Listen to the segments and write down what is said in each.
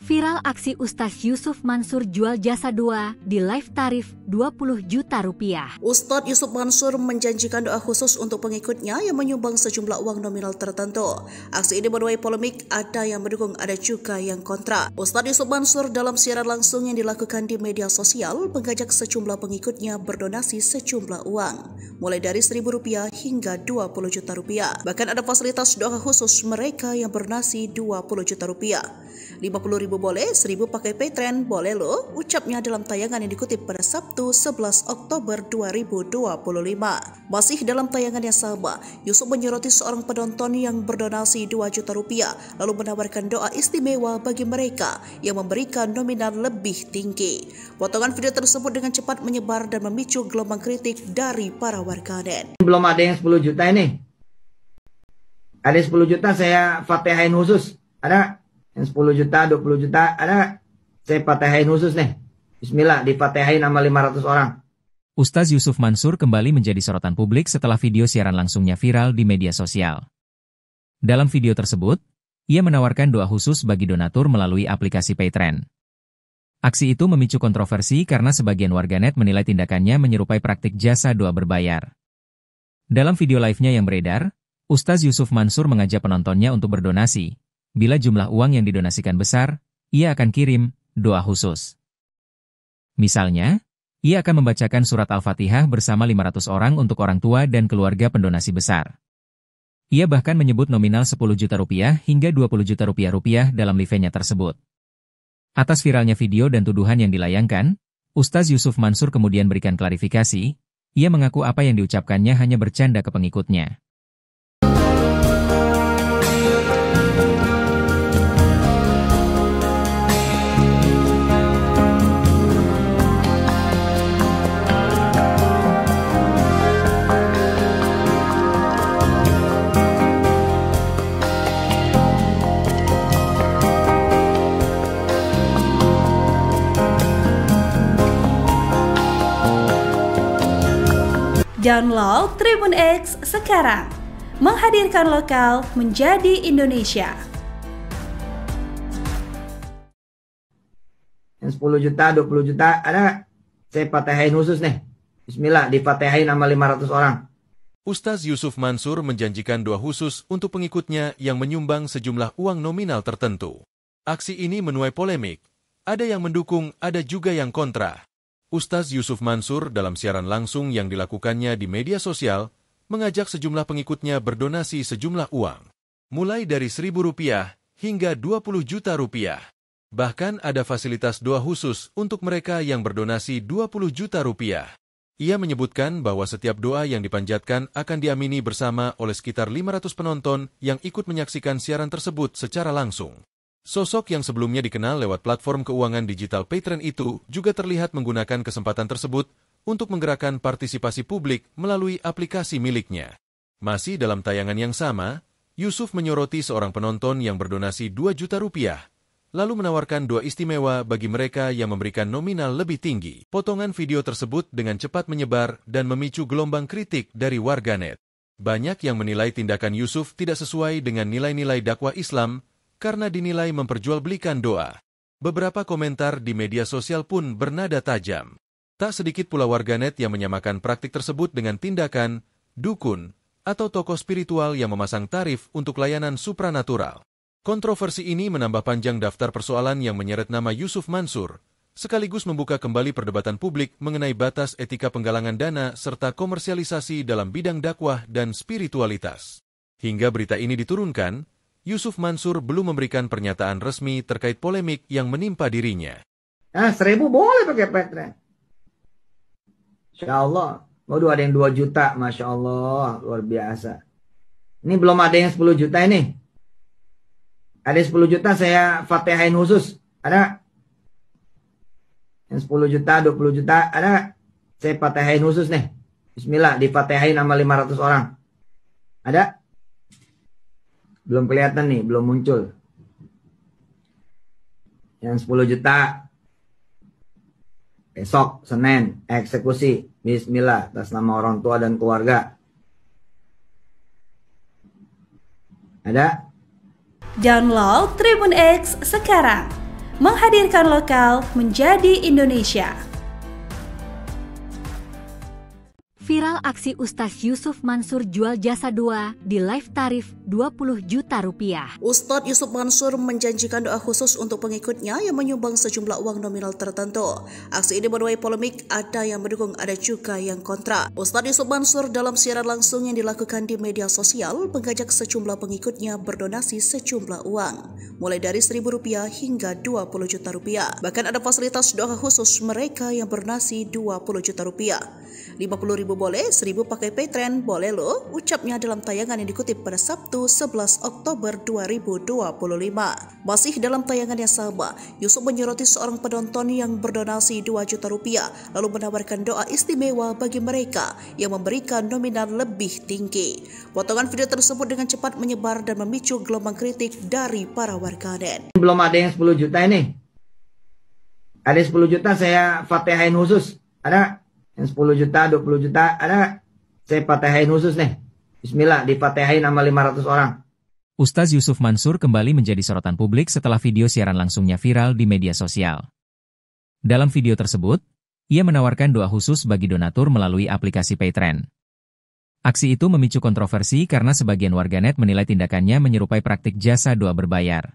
Viral aksi Ustadz Yusuf Mansur jual jasa doa di live tarif 20 juta rupiah. Ustadz Yusuf Mansur menjanjikan doa khusus untuk pengikutnya yang menyumbang sejumlah uang nominal tertentu. Aksi ini menuai polemik, ada yang mendukung, ada juga yang kontra. Ustadz Yusuf Mansur dalam siaran langsung yang dilakukan di media sosial mengajak sejumlah pengikutnya berdonasi sejumlah uang, mulai dari Rp1.000 hingga Rp20 juta. Bahkan ada fasilitas doa khusus mereka yang berdonasi Rp20 juta. Rp50.000 boleh, Rp1.000 pakai Paytrend boleh loh, ucapnya dalam tayangan yang dikutip pada Sabtu 11 Oktober 2025. Masih dalam tayangan yang sama, Yusuf menyoroti seorang penonton yang berdonasi Rp2 juta, lalu menawarkan doa istimewa bagi mereka yang memberikan nominal lebih tinggi. Potongan video tersebut dengan cepat menyebar dan memicu gelombang kritik dari para warganet. Belum ada yang 10 juta ini. Ada 10 juta saya fatihain khusus. Ada yang 10 juta, 20 juta, ada saya fatihain khusus nih. Bismillah, difatihain sama 500 orang. Ustadz Yusuf Mansur kembali menjadi sorotan publik setelah video siaran langsungnya viral di media sosial. Dalam video tersebut, ia menawarkan doa khusus bagi donatur melalui aplikasi Paytrend. Aksi itu memicu kontroversi karena sebagian warganet menilai tindakannya menyerupai praktik jasa doa berbayar. Dalam video live-nya yang beredar, Ustadz Yusuf Mansur mengajak penontonnya untuk berdonasi. Bila jumlah uang yang didonasikan besar, ia akan kirim doa khusus. Misalnya, ia akan membacakan surat Al-Fatihah bersama 500 orang untuk orang tua dan keluarga pendonasi besar. Ia bahkan menyebut nominal Rp10 juta hingga Rp20 juta dalam live-nya tersebut. Atas viralnya video dan tuduhan yang dilayangkan, Ustadz Yusuf Mansur kemudian berikan klarifikasi. Ia mengaku apa yang diucapkannya hanya bercanda ke pengikutnya. Download Tribun X sekarang, menghadirkan lokal menjadi Indonesia. Yang 10 juta, 20 juta, ada saya fatihain khusus nih. Bismillah, difatihain sama 500 orang. Ustadz Yusuf Mansur menjanjikan doa khusus untuk pengikutnya yang menyumbang sejumlah uang nominal tertentu. Aksi ini menuai polemik. Ada yang mendukung, ada juga yang kontra. Ustadz Yusuf Mansur dalam siaran langsung yang dilakukannya di media sosial mengajak sejumlah pengikutnya berdonasi sejumlah uang, mulai dari Rp1.000 hingga Rp20 juta. Bahkan ada fasilitas doa khusus untuk mereka yang berdonasi Rp20 juta. Ia menyebutkan bahwa setiap doa yang dipanjatkan akan diamini bersama oleh sekitar 500 penonton yang ikut menyaksikan siaran tersebut secara langsung. Sosok yang sebelumnya dikenal lewat platform keuangan digital Paytrend itu juga terlihat menggunakan kesempatan tersebut untuk menggerakkan partisipasi publik melalui aplikasi miliknya. Masih dalam tayangan yang sama, Yusuf menyoroti seorang penonton yang berdonasi Rp2 juta, lalu menawarkan doa istimewa bagi mereka yang memberikan nominal lebih tinggi. Potongan video tersebut dengan cepat menyebar dan memicu gelombang kritik dari warganet. Banyak yang menilai tindakan Yusuf tidak sesuai dengan nilai-nilai dakwah Islam, karena dinilai memperjualbelikan doa. Beberapa komentar di media sosial pun bernada tajam. Tak sedikit pula warganet yang menyamakan praktik tersebut dengan tindakan dukun atau tokoh spiritual yang memasang tarif untuk layanan supranatural. Kontroversi ini menambah panjang daftar persoalan yang menyeret nama Yusuf Mansur, sekaligus membuka kembali perdebatan publik mengenai batas etika penggalangan dana serta komersialisasi dalam bidang dakwah dan spiritualitas. Hingga berita ini diturunkan, Yusuf Mansur belum memberikan pernyataan resmi terkait polemik yang menimpa dirinya. Rp1.000 boleh pakai Paytrend. Insya Allah. Waduh, ada yang 2 juta. Masya Allah. Luar biasa. Ini belum ada yang 10 juta ini. Ada yang 10 juta saya fatihain khusus. Ada yang 10 juta, 20 juta, ada saya fatihain khusus nih. Bismillah, difatihain sama 500 orang. Ada? Belum kelihatan nih, belum muncul. Yang 10 juta. Besok, Senin, eksekusi. Bismillah, atas nama orang tua dan keluarga. Ada? Download Tribun X sekarang, menghadirkan lokal menjadi Indonesia. Viral aksi Ustadz Yusuf Mansur jual jasa doa di live tarif 20 juta rupiah. Ustadz Yusuf Mansur menjanjikan doa khusus untuk pengikutnya yang menyumbang sejumlah uang nominal tertentu. Aksi ini menuai polemik, ada yang mendukung, ada juga yang kontra. Ustadz Yusuf Mansur dalam siaran langsung yang dilakukan di media sosial mengajak sejumlah pengikutnya berdonasi sejumlah uang, mulai dari Rp1.000 hingga Rp20 juta. Bahkan ada fasilitas doa khusus mereka yang berdonasi Rp20 juta. Rp50.000 boleh, 1.000 pakai Patreon boleh loh, ucapnya dalam tayangan yang dikutip pada Sabtu 11 Oktober 2025. Masih dalam tayangan yang sama, Yusuf menyoroti seorang penonton yang berdonasi Rp2 juta lalu menawarkan doa istimewa bagi mereka yang memberikan nominal lebih tinggi. Potongan video tersebut dengan cepat menyebar dan memicu gelombang kritik dari para warganet. Belum ada yang 10 juta ini. Ada 10 juta saya fatihain khusus. Ada yang 10 juta, 20 juta, ada saya fatihain khusus nih. Bismillah, difatihain sama 500 orang. Ustadz Yusuf Mansur kembali menjadi sorotan publik setelah video siaran langsungnya viral di media sosial. Dalam video tersebut, ia menawarkan doa khusus bagi donatur melalui aplikasi Patreon. Aksi itu memicu kontroversi karena sebagian warganet menilai tindakannya menyerupai praktik jasa doa berbayar.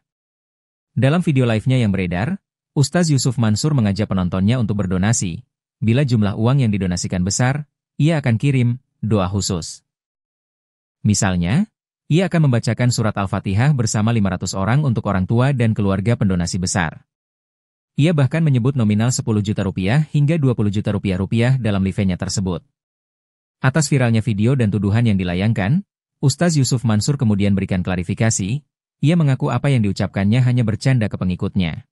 Dalam video live-nya yang beredar, Ustadz Yusuf Mansur mengajak penontonnya untuk berdonasi. Bila jumlah uang yang didonasikan besar, ia akan kirim doa khusus. Misalnya, ia akan membacakan surat Al-Fatihah bersama 500 orang untuk orang tua dan keluarga pendonasi besar. Ia bahkan menyebut nominal Rp10 juta hingga Rp20 juta dalam live-nya tersebut. Atas viralnya video dan tuduhan yang dilayangkan, Ustadz Yusuf Mansur kemudian berikan klarifikasi. Ia mengaku apa yang diucapkannya hanya bercanda ke pengikutnya.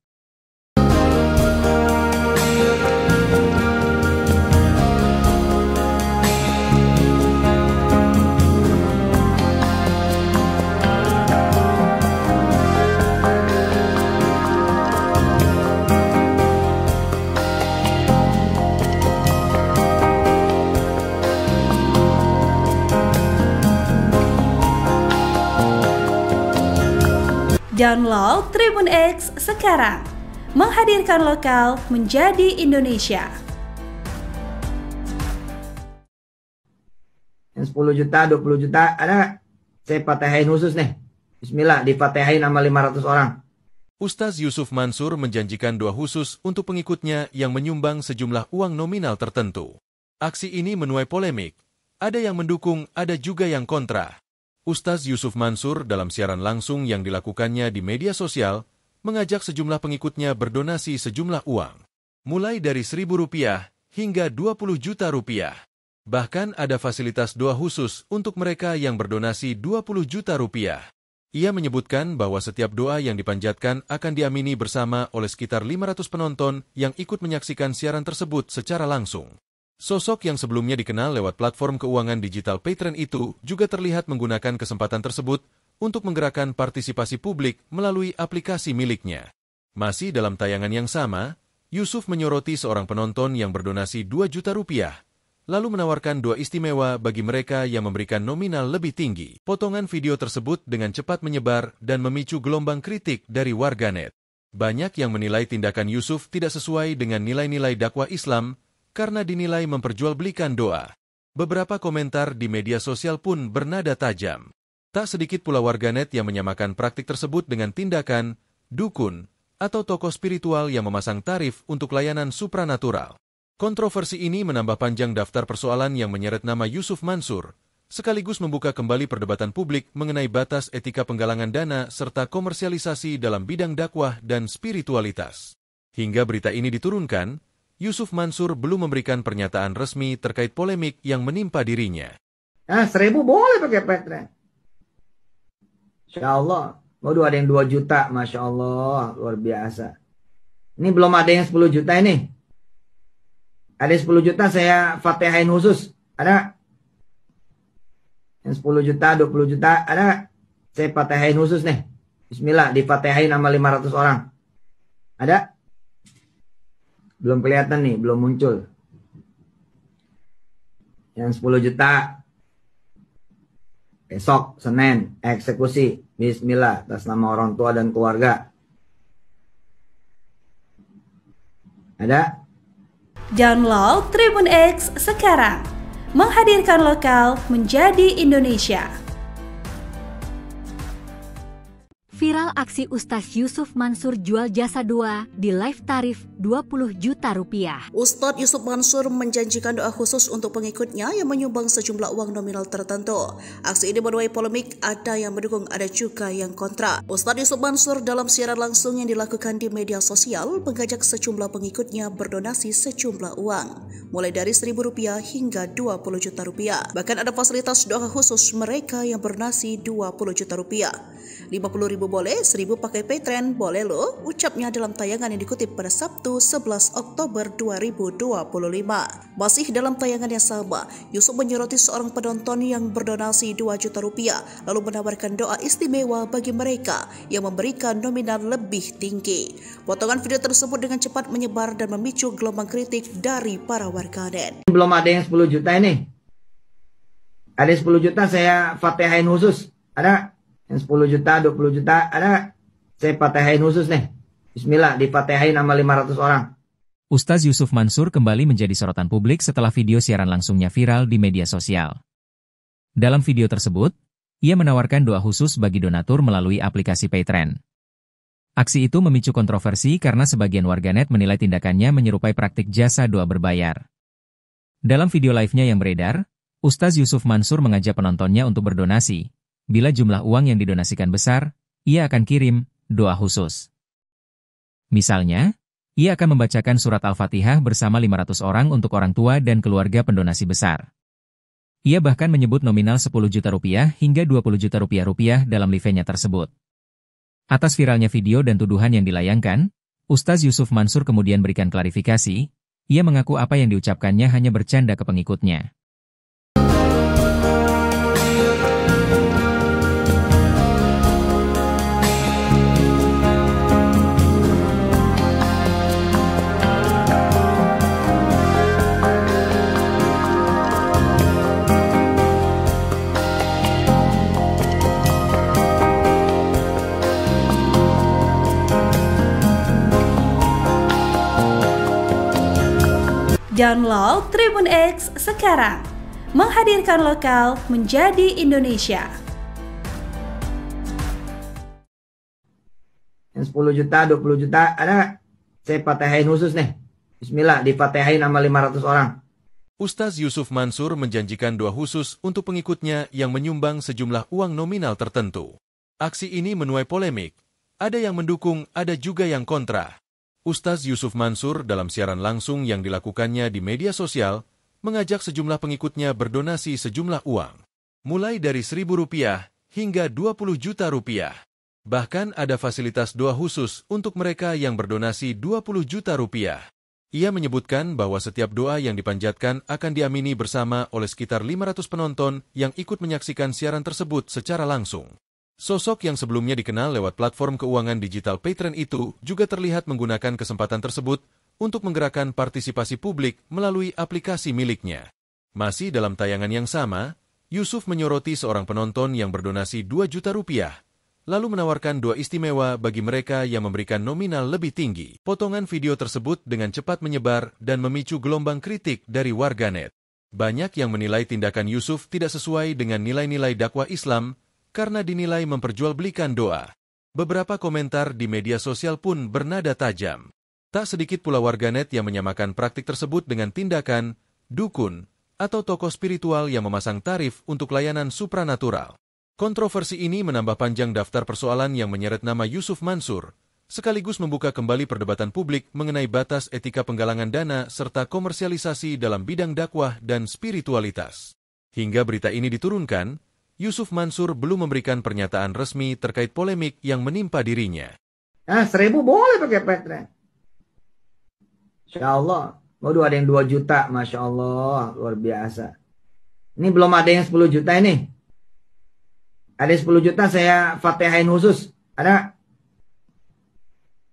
Download Tribun X sekarang, menghadirkan lokal menjadi Indonesia. Yang 10 juta, 20 juta, ada saya fatihain khusus nih. Bismillah, difatihain sama 500 orang. Ustadz Yusuf Mansur menjanjikan doa khusus untuk pengikutnya yang menyumbang sejumlah uang nominal tertentu. Aksi ini menuai polemik. Ada yang mendukung, ada juga yang kontra. Ustadz Yusuf Mansur dalam siaran langsung yang dilakukannya di media sosial mengajak sejumlah pengikutnya berdonasi sejumlah uang, mulai dari Rp1.000 hingga Rp20 juta. Bahkan ada fasilitas doa khusus untuk mereka yang berdonasi Rp20 juta. Ia menyebutkan bahwa setiap doa yang dipanjatkan akan diamini bersama oleh sekitar 500 penonton yang ikut menyaksikan siaran tersebut secara langsung. Sosok yang sebelumnya dikenal lewat platform keuangan digital Patreon itu juga terlihat menggunakan kesempatan tersebut untuk menggerakkan partisipasi publik melalui aplikasi miliknya. Masih dalam tayangan yang sama, Yusuf menyoroti seorang penonton yang berdonasi Rp2 juta, lalu menawarkan doa istimewa bagi mereka yang memberikan nominal lebih tinggi. Potongan video tersebut dengan cepat menyebar dan memicu gelombang kritik dari warganet. Banyak yang menilai tindakan Yusuf tidak sesuai dengan nilai-nilai dakwah Islam, karena dinilai memperjualbelikan doa. Beberapa komentar di media sosial pun bernada tajam. Tak sedikit pula warganet yang menyamakan praktik tersebut dengan tindakan dukun atau tokoh spiritual yang memasang tarif untuk layanan supranatural. Kontroversi ini menambah panjang daftar persoalan yang menyeret nama Yusuf Mansur, sekaligus membuka kembali perdebatan publik mengenai batas etika penggalangan dana serta komersialisasi dalam bidang dakwah dan spiritualitas. Hingga berita ini diturunkan, Yusuf Mansur belum memberikan pernyataan resmi terkait polemik yang menimpa dirinya. 1.000 boleh pakai Patreon. Insya Allah. Waduh, ada yang 2 juta. Masya Allah. Luar biasa. Ini belum ada yang 10 juta ini. Ada 10 juta saya fatihain khusus. Ada yang 10 juta, 20 juta. Ada saya fatihain khusus nih. Bismillah, difatihain sama 500 orang. Ada? Belum kelihatan nih, belum muncul. Yang 10 juta. Besok, Senin, eksekusi. Bismillah, atas nama orang tua dan keluarga. Ada? Download Tribun X sekarang. Menghadirkan lokal menjadi Indonesia. Viral aksi Ustadz Yusuf Mansur jual jasa dua di live tarif 20 juta rupiah. Ustadz Yusuf Mansur menjanjikan doa khusus untuk pengikutnya yang menyumbang sejumlah uang nominal tertentu. Aksi ini menuai polemik, ada yang mendukung, ada juga yang kontra. Ustadz Yusuf Mansur dalam siaran langsung yang dilakukan di media sosial mengajak sejumlah pengikutnya berdonasi sejumlah uang, mulai dari Rp1.000 hingga Rp20 juta. Bahkan ada fasilitas doa khusus mereka yang berdonasi Rp20 juta. Rp50.000 boleh, 1.000 pakai Patreon boleh loh, ucapnya dalam tayangan yang dikutip pada Sabtu 11 Oktober 2025. Masih dalam tayangan yang sama, Yusuf menyoroti seorang penonton yang berdonasi Rp2 juta lalu menawarkan doa istimewa bagi mereka yang memberikan nominal lebih tinggi. Potongan video tersebut dengan cepat menyebar dan memicu gelombang kritik dari para warganet. Belum ada yang 10 juta ini. Ada 10 juta saya fatihain khusus. Ada? Yang 10 juta, 20 juta, ada? Saya fatihain khusus nih. Bismillah, difatihain sama 500 orang. Ustadz Yusuf Mansur kembali menjadi sorotan publik setelah video siaran langsungnya viral di media sosial. Dalam video tersebut, ia menawarkan doa khusus bagi donatur melalui aplikasi Patreon. Aksi itu memicu kontroversi karena sebagian warganet menilai tindakannya menyerupai praktik jasa doa berbayar. Dalam video live-nya yang beredar, Ustadz Yusuf Mansur mengajak penontonnya untuk berdonasi. Bila jumlah uang yang didonasikan besar, ia akan kirim doa khusus. Misalnya, ia akan membacakan surat Al-Fatihah bersama 500 orang untuk orang tua dan keluarga pendonasi besar. Ia bahkan menyebut nominal Rp10 juta hingga Rp20 juta dalam live-nya tersebut. Atas viralnya video dan tuduhan yang dilayangkan, Ustadz Yusuf Mansur kemudian berikan klarifikasi. Ia mengaku apa yang diucapkannya hanya bercanda ke pengikutnya. Download Tribun X sekarang. Menghadirkan lokal menjadi Indonesia. Yang 10 juta, 20 juta, ada? Saya fatihain khusus nih. Bismillah, difatihain sama 500 orang. Ustadz Yusuf Mansur menjanjikan doa khusus untuk pengikutnya yang menyumbang sejumlah uang nominal tertentu. Aksi ini menuai polemik. Ada yang mendukung, ada juga yang kontra. Ustadz Yusuf Mansur dalam siaran langsung yang dilakukannya di media sosial mengajak sejumlah pengikutnya berdonasi sejumlah uang, mulai dari Rp1.000 hingga Rp20 juta. Bahkan ada fasilitas doa khusus untuk mereka yang berdonasi Rp20 juta. Ia menyebutkan bahwa setiap doa yang dipanjatkan akan diamini bersama oleh sekitar 500 penonton yang ikut menyaksikan siaran tersebut secara langsung. Sosok yang sebelumnya dikenal lewat platform keuangan digital Patreon itu juga terlihat menggunakan kesempatan tersebut untuk menggerakkan partisipasi publik melalui aplikasi miliknya. Masih dalam tayangan yang sama, Yusuf menyoroti seorang penonton yang berdonasi Rp2 juta, lalu menawarkan doa istimewa bagi mereka yang memberikan nominal lebih tinggi. Potongan video tersebut dengan cepat menyebar dan memicu gelombang kritik dari warganet. Banyak yang menilai tindakan Yusuf tidak sesuai dengan nilai-nilai dakwah Islam, karena dinilai memperjualbelikan doa. Beberapa komentar di media sosial pun bernada tajam. Tak sedikit pula warganet yang menyamakan praktik tersebut dengan tindakan dukun atau tokoh spiritual yang memasang tarif untuk layanan supranatural. Kontroversi ini menambah panjang daftar persoalan yang menyeret nama Yusuf Mansur, sekaligus membuka kembali perdebatan publik mengenai batas etika penggalangan dana serta komersialisasi dalam bidang dakwah dan spiritualitas. Hingga berita ini diturunkan, Yusuf Mansur belum memberikan pernyataan resmi terkait polemik yang menimpa dirinya. 1.000 boleh pakai Patreon. Insya Allah. Waduh, ada yang 2 juta. Masya Allah. Luar biasa. Ini belum ada yang 10 juta ini. Ada 10 juta saya fatihain khusus. Ada?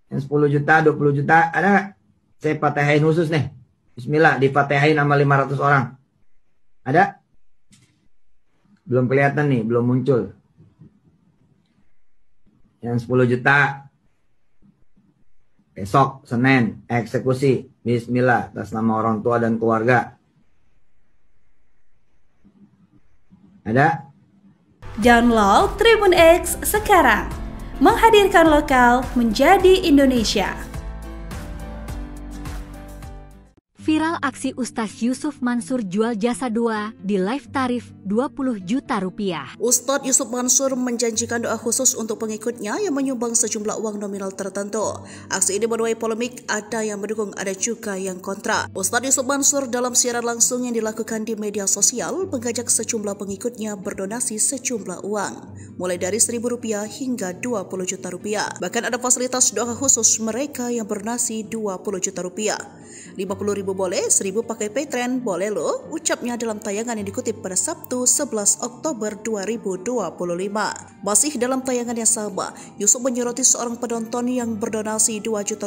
Yang 10 juta, 20 juta, ada? Saya fatihain khusus nih. Bismillah, difatihain sama 500 orang. Ada? Belum kelihatan nih, belum muncul. Yang 10 juta besok Senin eksekusi. Bismillah, atas nama orang tua dan keluarga. Ada? Download Tribun X sekarang. Menghadirkan lokal menjadi Indonesia. Viral aksi Ustaz Yusuf Mansur jual jasa 2 di live tarif 20 juta rupiah. Ustadz Yusuf Mansur menjanjikan doa khusus untuk pengikutnya yang menyumbang sejumlah uang nominal tertentu. Aksi ini menuai polemik, ada yang mendukung, ada juga yang kontra. Ustadz Yusuf Mansur dalam siaran langsung yang dilakukan di media sosial mengajak sejumlah pengikutnya berdonasi sejumlah uang, mulai dari Rp1.000 hingga Rp20 juta. Bahkan ada fasilitas doa khusus mereka yang berdonasi Rp20 juta. Rp50.000 boleh, 1.000 pakai Patreon boleh loh, ucapnya dalam tayangan yang dikutip pada Sabtu 11 Oktober 2025. Masih dalam tayangan yang sama, Yusuf menyoroti seorang penonton yang berdonasi Rp2 juta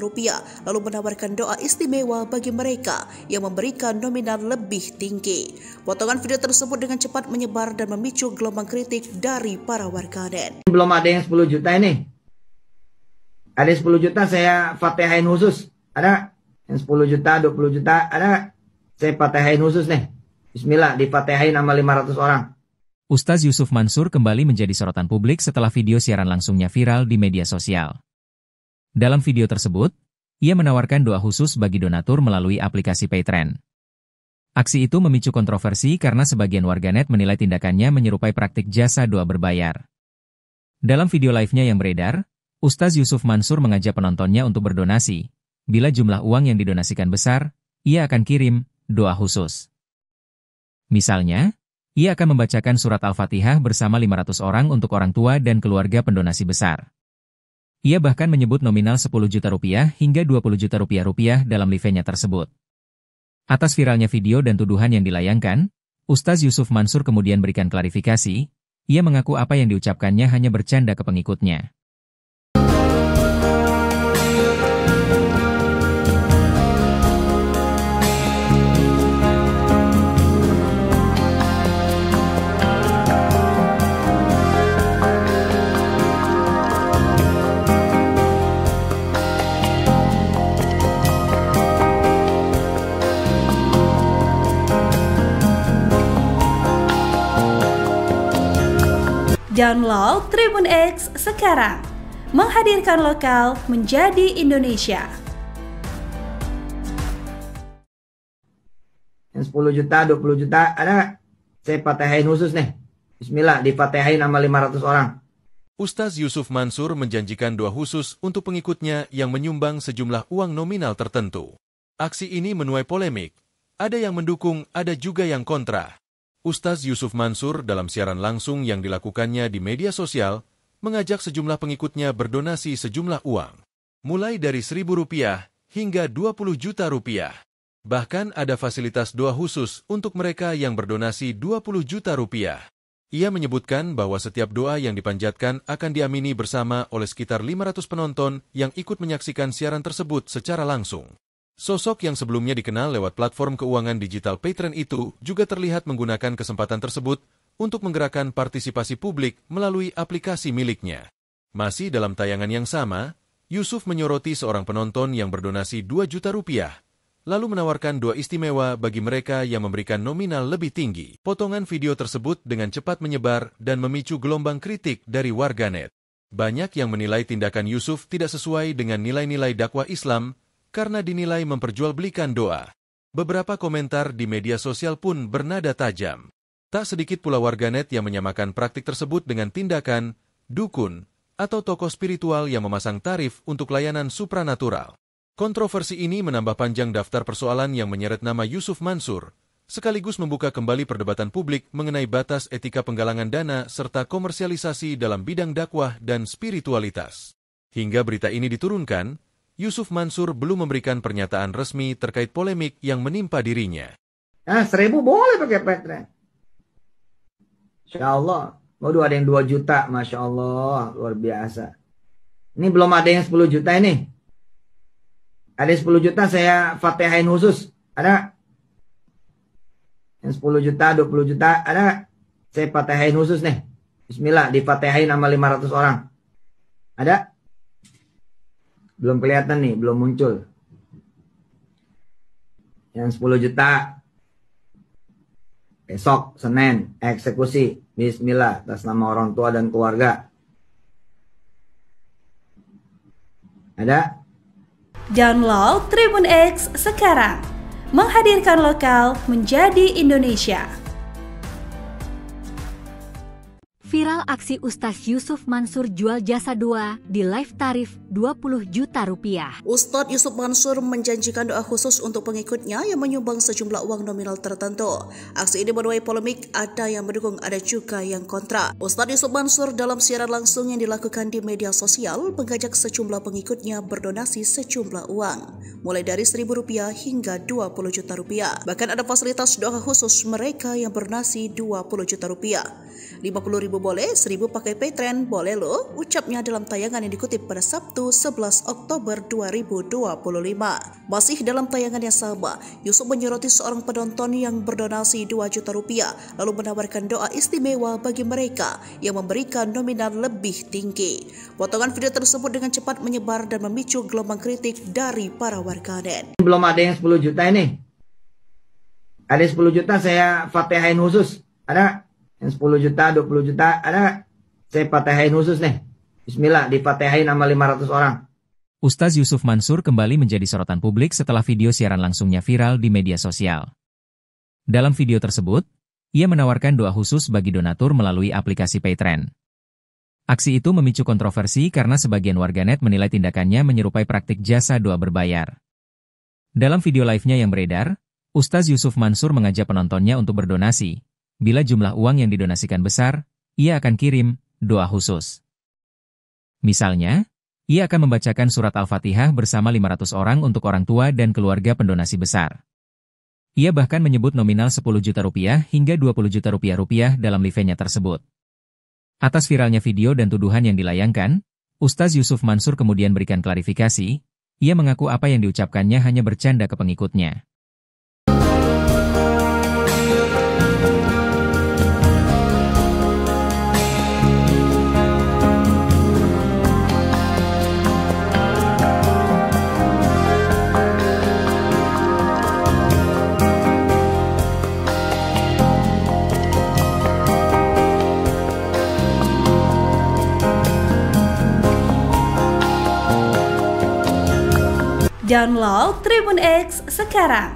lalu menawarkan doa istimewa bagi mereka yang memberikan nominal lebih tinggi. Potongan video tersebut dengan cepat menyebar dan memicu gelombang kritik dari para warganet. Belum ada yang 10 juta ini. Ada 10 juta saya fatihain khusus. Ada? Yang 10 juta, 20 juta, ada? Saya fatihain khusus nih. Bismillah, difatihain sama 500 orang. Ustaz Yusuf Mansur kembali menjadi sorotan publik setelah video siaran langsungnya viral di media sosial. Dalam video tersebut, ia menawarkan doa khusus bagi donatur melalui aplikasi Patreon. Aksi itu memicu kontroversi karena sebagian warganet menilai tindakannya menyerupai praktik jasa doa berbayar. Dalam video live-nya yang beredar, Ustaz Yusuf Mansur mengajak penontonnya untuk berdonasi. Bila jumlah uang yang didonasikan besar, ia akan kirim doa khusus. Misalnya, ia akan membacakan surat Al-Fatihah bersama 500 orang untuk orang tua dan keluarga pendonasi besar. Ia bahkan menyebut nominal Rp10 juta hingga Rp20 juta dalam live-nya tersebut. Atas viralnya video dan tuduhan yang dilayangkan, Ustaz Yusuf Mansur kemudian berikan klarifikasi. Ia mengaku apa yang diucapkannya hanya bercanda ke pengikutnya. Download Tribun X sekarang. Menghadirkan lokal menjadi Indonesia. Yang 10 juta, 20 juta, ada? Saya fatihain khusus nih. Bismillah, difatihain sama 500 orang. Ustaz Yusuf Mansur menjanjikan doa khusus untuk pengikutnya yang menyumbang sejumlah uang nominal tertentu. Aksi ini menuai polemik. Ada yang mendukung, ada juga yang kontra. Ustaz Yusuf Mansur dalam siaran langsung yang dilakukannya di media sosial mengajak sejumlah pengikutnya berdonasi sejumlah uang, mulai dari Rp1.000 hingga Rp20 juta. Bahkan ada fasilitas doa khusus untuk mereka yang berdonasi Rp20 juta. Ia menyebutkan bahwa setiap doa yang dipanjatkan akan diamini bersama oleh sekitar 500 penonton yang ikut menyaksikan siaran tersebut secara langsung. Sosok yang sebelumnya dikenal lewat platform keuangan digital Patreon itu juga terlihat menggunakan kesempatan tersebut untuk menggerakkan partisipasi publik melalui aplikasi miliknya. Masih dalam tayangan yang sama, Yusuf menyoroti seorang penonton yang berdonasi Rp2 juta, lalu menawarkan doa istimewa bagi mereka yang memberikan nominal lebih tinggi. Potongan video tersebut dengan cepat menyebar dan memicu gelombang kritik dari warganet. Banyak yang menilai tindakan Yusuf tidak sesuai dengan nilai-nilai dakwah Islam, karena dinilai memperjualbelikan doa. Beberapa komentar di media sosial pun bernada tajam. Tak sedikit pula warganet yang menyamakan praktik tersebut dengan tindakan dukun atau tokoh spiritual yang memasang tarif untuk layanan supranatural. Kontroversi ini menambah panjang daftar persoalan yang menyeret nama Yusuf Mansur, sekaligus membuka kembali perdebatan publik mengenai batas etika penggalangan dana serta komersialisasi dalam bidang dakwah dan spiritualitas. Hingga berita ini diturunkan, Yusuf Mansur belum memberikan pernyataan resmi terkait polemik yang menimpa dirinya. 1.000 boleh pakai Patreon. Insya Allah. Waduh, ada yang 2 juta. Masya Allah. Luar biasa. Ini belum ada yang 10 juta ini. Ada 10 juta saya fatihain khusus. Ada? Yang 10 juta, 20 juta, ada? Saya fatihain khusus nih. Bismillah, difatihain sama 500 orang. Ada? Belum kelihatan nih, belum muncul. Yang 10 juta. Besok, Senin, eksekusi. Bismillah, atas nama orang tua dan keluarga. Ada? Download Tribun X sekarang. Menghadirkan lokal menjadi Indonesia. Viral aksi Ustadz Yusuf Mansur jual jasa doa di live tarif 20 juta rupiah. Ustadz Yusuf Mansur menjanjikan doa khusus untuk pengikutnya yang menyumbang sejumlah uang nominal tertentu. Aksi ini menuai polemik, ada yang mendukung, ada juga yang kontra. Ustadz Yusuf Mansur dalam siaran langsung yang dilakukan di media sosial mengajak sejumlah pengikutnya berdonasi sejumlah uang, mulai dari Rp1.000 hingga Rp20 juta. Bahkan ada fasilitas doa khusus mereka yang bernasi Rp20 juta. Rp50.000 boleh, 1.000 pakai Patreon boleh loh, ucapnya dalam tayangan yang dikutip pada Sabtu 11 Oktober 2025. Masih dalam tayangan yang sama, Yusuf menyoroti seorang penonton yang berdonasi Rp2 juta lalu menawarkan doa istimewa bagi mereka yang memberikan nominal lebih tinggi. Potongan video tersebut dengan cepat menyebar dan memicu gelombang kritik dari para warganet. Belum ada yang 10 juta ini. Ada 10 juta saya fatihain khusus. Ada? Yang 10 juta, 20 juta, ada? Saya fatihain khusus nih. Bismillah, difatihain sama 500 orang. Ustadz Yusuf Mansur kembali menjadi sorotan publik setelah video siaran langsungnya viral di media sosial. Dalam video tersebut, ia menawarkan doa khusus bagi donatur melalui aplikasi Patreon. Aksi itu memicu kontroversi karena sebagian warganet menilai tindakannya menyerupai praktik jasa doa berbayar. Dalam video live-nya yang beredar, Ustadz Yusuf Mansur mengajak penontonnya untuk berdonasi. Bila jumlah uang yang didonasikan besar, ia akan kirim doa khusus. Misalnya, ia akan membacakan surat Al-Fatihah bersama 500 orang untuk orang tua dan keluarga pendonasi besar. Ia bahkan menyebut nominal Rp10 juta hingga Rp20 juta dalam live-nya tersebut. Atas viralnya video dan tuduhan yang dilayangkan, Ustadz Yusuf Mansur kemudian berikan klarifikasi. Ia mengaku apa yang diucapkannya hanya bercanda ke pengikutnya. Download Tribun X sekarang.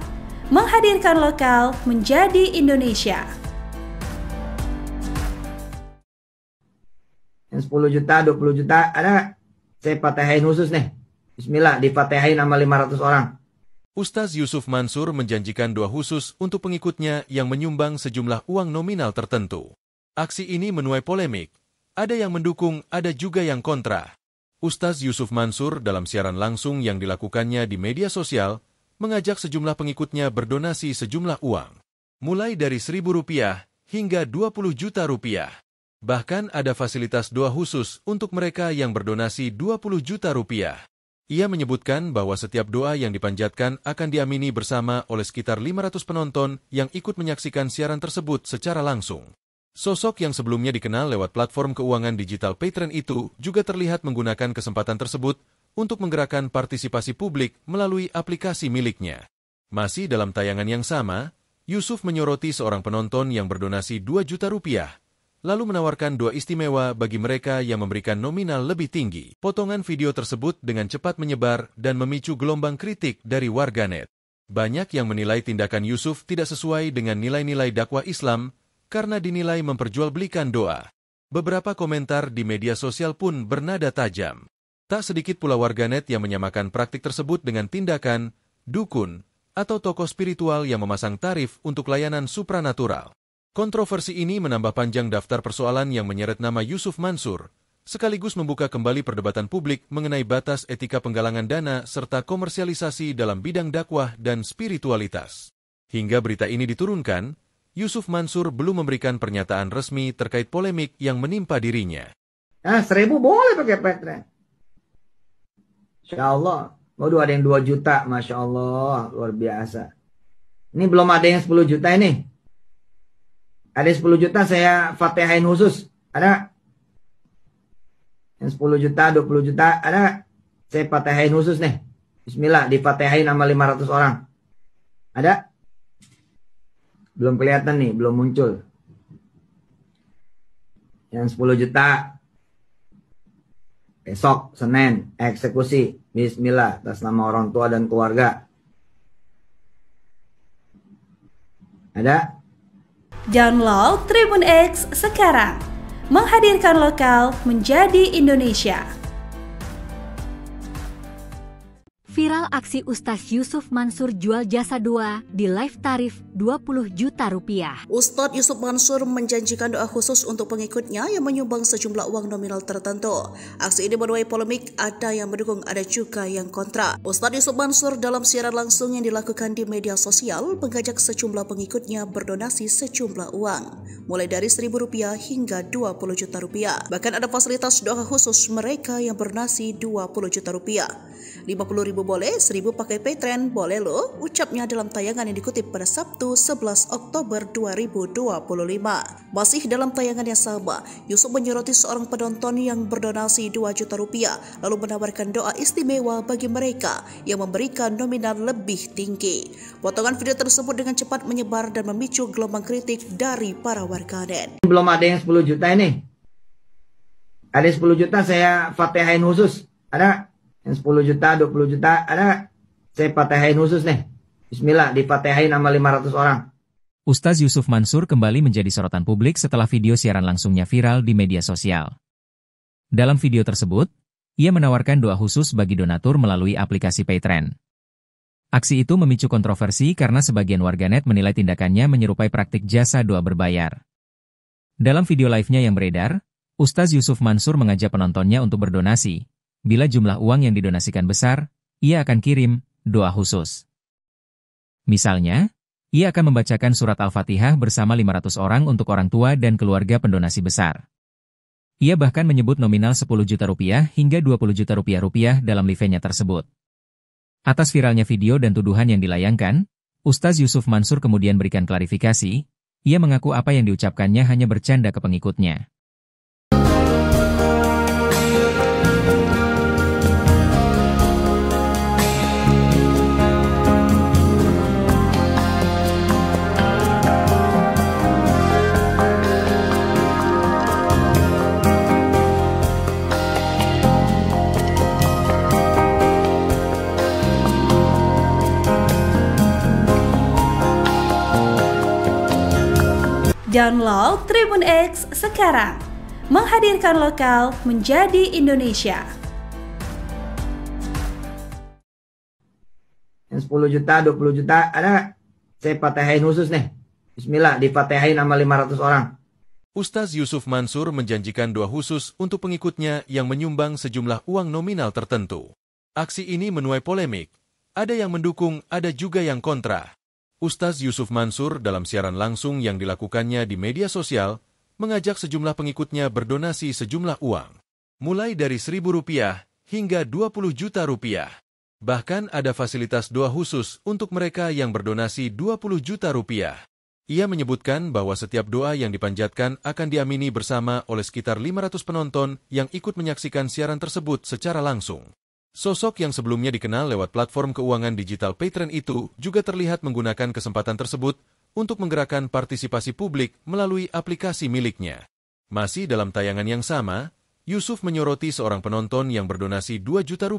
Menghadirkan lokal menjadi Indonesia. Yang 10 juta, 20 juta, ada? Saya fatihain khusus nih. Bismillah, difatihain sama 500 orang. Ustadz Yusuf Mansur menjanjikan doa khusus untuk pengikutnya yang menyumbang sejumlah uang nominal tertentu. Aksi ini menuai polemik. Ada yang mendukung, ada juga yang kontra. Ustadz Yusuf Mansur dalam siaran langsung yang dilakukannya di media sosial mengajak sejumlah pengikutnya berdonasi sejumlah uang, mulai dari Rp1.000 hingga Rp20 juta. Bahkan ada fasilitas doa khusus untuk mereka yang berdonasi Rp20 juta. Ia menyebutkan bahwa setiap doa yang dipanjatkan akan diamini bersama oleh sekitar 500 penonton yang ikut menyaksikan siaran tersebut secara langsung. Sosok yang sebelumnya dikenal lewat platform keuangan digital Patreon itu juga terlihat menggunakan kesempatan tersebut untuk menggerakkan partisipasi publik melalui aplikasi miliknya. Masih dalam tayangan yang sama, Yusuf menyoroti seorang penonton yang berdonasi Rp2 juta, lalu menawarkan doa istimewa bagi mereka yang memberikan nominal lebih tinggi. Potongan video tersebut dengan cepat menyebar dan memicu gelombang kritik dari warganet. Banyak yang menilai tindakan Yusuf tidak sesuai dengan nilai-nilai dakwah Islam, karena dinilai memperjualbelikan doa. Beberapa komentar di media sosial pun bernada tajam. Tak sedikit pula warganet yang menyamakan praktik tersebut dengan tindakan dukun atau tokoh spiritual yang memasang tarif untuk layanan supranatural. Kontroversi ini menambah panjang daftar persoalan yang menyeret nama Yusuf Mansur, sekaligus membuka kembali perdebatan publik mengenai batas etika penggalangan dana serta komersialisasi dalam bidang dakwah dan spiritualitas. Hingga berita ini diturunkan, Yusuf Mansur belum memberikan pernyataan resmi terkait polemik yang menimpa dirinya. 1.000 boleh pakai Patreon. Insya Allah. Waduh, ada yang 2 juta. Masya Allah. Luar biasa. Ini belum ada yang 10 juta ini. Ada 10 juta saya fatihain khusus. Ada? Yang 10 juta, 20 juta, ada? Saya fatihain khusus nih. Bismillah, difatihain sama 500 orang. Ada? Belum kelihatan nih, belum muncul. Yang 10 juta. Besok, Senin, eksekusi. Bismillah, atas nama orang tua dan keluarga. Ada? Download Tribun X sekarang. Menghadirkan lokal menjadi Indonesia. Viral aksi Ustadz Yusuf Mansur jual jasa doa di live tarif 20 juta rupiah. Ustadz Yusuf Mansur menjanjikan doa khusus untuk pengikutnya yang menyumbang sejumlah uang nominal tertentu. Aksi ini menuai polemik, ada yang mendukung, ada juga yang kontra. Ustadz Yusuf Mansur dalam siaran langsung yang dilakukan di media sosial mengajak sejumlah pengikutnya berdonasi sejumlah uang, mulai dari Rp1.000 hingga Rp20 juta. Bahkan ada fasilitas doa khusus mereka yang berdonasi Rp20 juta. Rp50.000 boleh, 1.000 pakai Patreon boleh loh, ucapnya dalam tayangan yang dikutip pada Sabtu 11 Oktober 2025. Masih dalam tayangan yang sama, Yusuf menyoroti seorang penonton yang berdonasi Rp2 juta lalu menawarkan doa istimewa bagi mereka yang memberikan nominal lebih tinggi. Potongan video tersebut dengan cepat menyebar dan memicu gelombang kritik dari para warganet. Belum ada yang 10 juta ini. Ada 10 juta saya fatihain khusus. Ada? Yang 10 juta, 20 juta, ada? Saya fatihain khusus nih. Bismillah, difatihain sama 500 orang. Ustadz Yusuf Mansur kembali menjadi sorotan publik setelah video siaran langsungnya viral di media sosial. Dalam video tersebut, ia menawarkan doa khusus bagi donatur melalui aplikasi Patreon. Aksi itu memicu kontroversi karena sebagian warganet menilai tindakannya menyerupai praktik jasa doa berbayar. Dalam video live-nya yang beredar, Ustadz Yusuf Mansur mengajak penontonnya untuk berdonasi. Bila jumlah uang yang didonasikan besar, ia akan kirim doa khusus. Misalnya, ia akan membacakan surat Al-Fatihah bersama 500 orang untuk orang tua dan keluarga pendonasi besar. Ia bahkan menyebut nominal Rp10 juta hingga Rp20 juta dalam live-nya tersebut. Atas viralnya video dan tuduhan yang dilayangkan, Ustadz Yusuf Mansur kemudian berikan klarifikasi. Ia mengaku apa yang diucapkannya hanya bercanda ke pengikutnya. Download Tribun X sekarang. Menghadirkan lokal menjadi Indonesia. Yang 10 juta, 20 juta, ada? Saya fatihain khusus nih. Bismillah, difatihain sama 500 orang. Ustadz Yusuf Mansur menjanjikan doa khusus untuk pengikutnya yang menyumbang sejumlah uang nominal tertentu. Aksi ini menuai polemik. Ada yang mendukung, ada juga yang kontra. Ustadz Yusuf Mansur dalam siaran langsung yang dilakukannya di media sosial mengajak sejumlah pengikutnya berdonasi sejumlah uang, mulai dari Rp1.000 hingga Rp20 juta. Bahkan ada fasilitas doa khusus untuk mereka yang berdonasi Rp20 juta. Ia menyebutkan bahwa setiap doa yang dipanjatkan akan diamini bersama oleh sekitar 500 penonton yang ikut menyaksikan siaran tersebut secara langsung. Sosok yang sebelumnya dikenal lewat platform keuangan digital Patreon itu juga terlihat menggunakan kesempatan tersebut untuk menggerakkan partisipasi publik melalui aplikasi miliknya. Masih dalam tayangan yang sama, Yusuf menyoroti seorang penonton yang berdonasi Rp2 juta,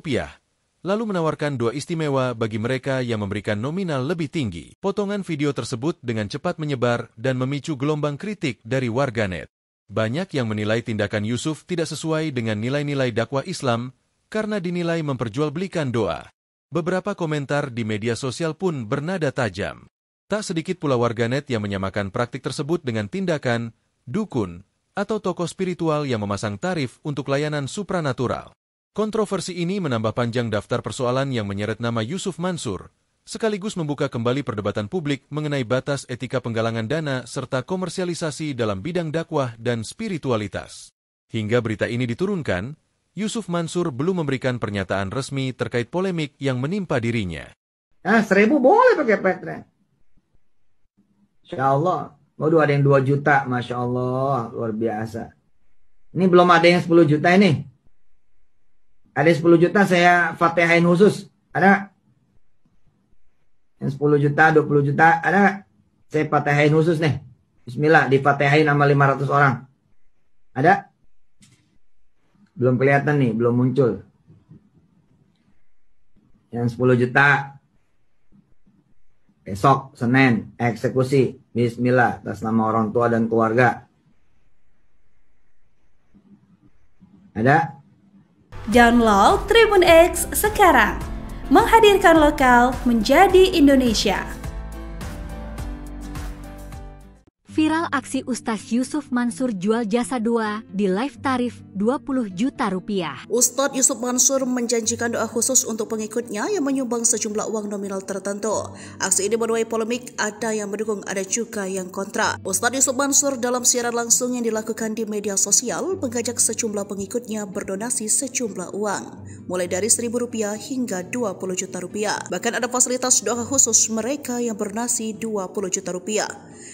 lalu menawarkan doa istimewa bagi mereka yang memberikan nominal lebih tinggi. Potongan video tersebut dengan cepat menyebar dan memicu gelombang kritik dari warganet. Banyak yang menilai tindakan Yusuf tidak sesuai dengan nilai-nilai dakwah Islam, karena dinilai memperjualbelikan doa. Beberapa komentar di media sosial pun bernada tajam. Tak sedikit pula warganet yang menyamakan praktik tersebut dengan tindakan dukun atau tokoh spiritual yang memasang tarif untuk layanan supranatural. Kontroversi ini menambah panjang daftar persoalan yang menyeret nama Yusuf Mansur, sekaligus membuka kembali perdebatan publik mengenai batas etika penggalangan dana serta komersialisasi dalam bidang dakwah dan spiritualitas. Hingga berita ini diturunkan, Yusuf Mansur belum memberikan pernyataan resmi terkait polemik yang menimpa dirinya. 1.000 boleh pakai Patreon. Insya Allah. Waduh, ada yang 2 juta. Masya Allah. Luar biasa. Ini belum ada yang 10 juta ini. Ada 10 juta saya fatihain khusus. Ada? Yang 10 juta, 20 juta, ada nggak? Saya fatihain khusus nih. Bismillah, difatihain sama 500 orang. Ada? Belum kelihatan nih, belum muncul. Yang 10 juta, besok, Senin, eksekusi. Bismillah, atas nama orang tua dan keluarga. Ada? Download Tribun X sekarang. Menghadirkan lokal menjadi Indonesia. Viral aksi Ustadz Yusuf Mansur jual jasa 2 di live tarif 20 juta rupiah. Ustadz Yusuf Mansur menjanjikan doa khusus untuk pengikutnya yang menyumbang sejumlah uang nominal tertentu. Aksi ini menuai polemik, ada yang mendukung, ada juga yang kontra. Ustadz Yusuf Mansur dalam siaran langsung yang dilakukan di media sosial mengajak sejumlah pengikutnya berdonasi sejumlah uang, mulai dari Rp1.000 hingga Rp20 juta. Bahkan ada fasilitas doa khusus mereka yang berdonasi Rp20 juta.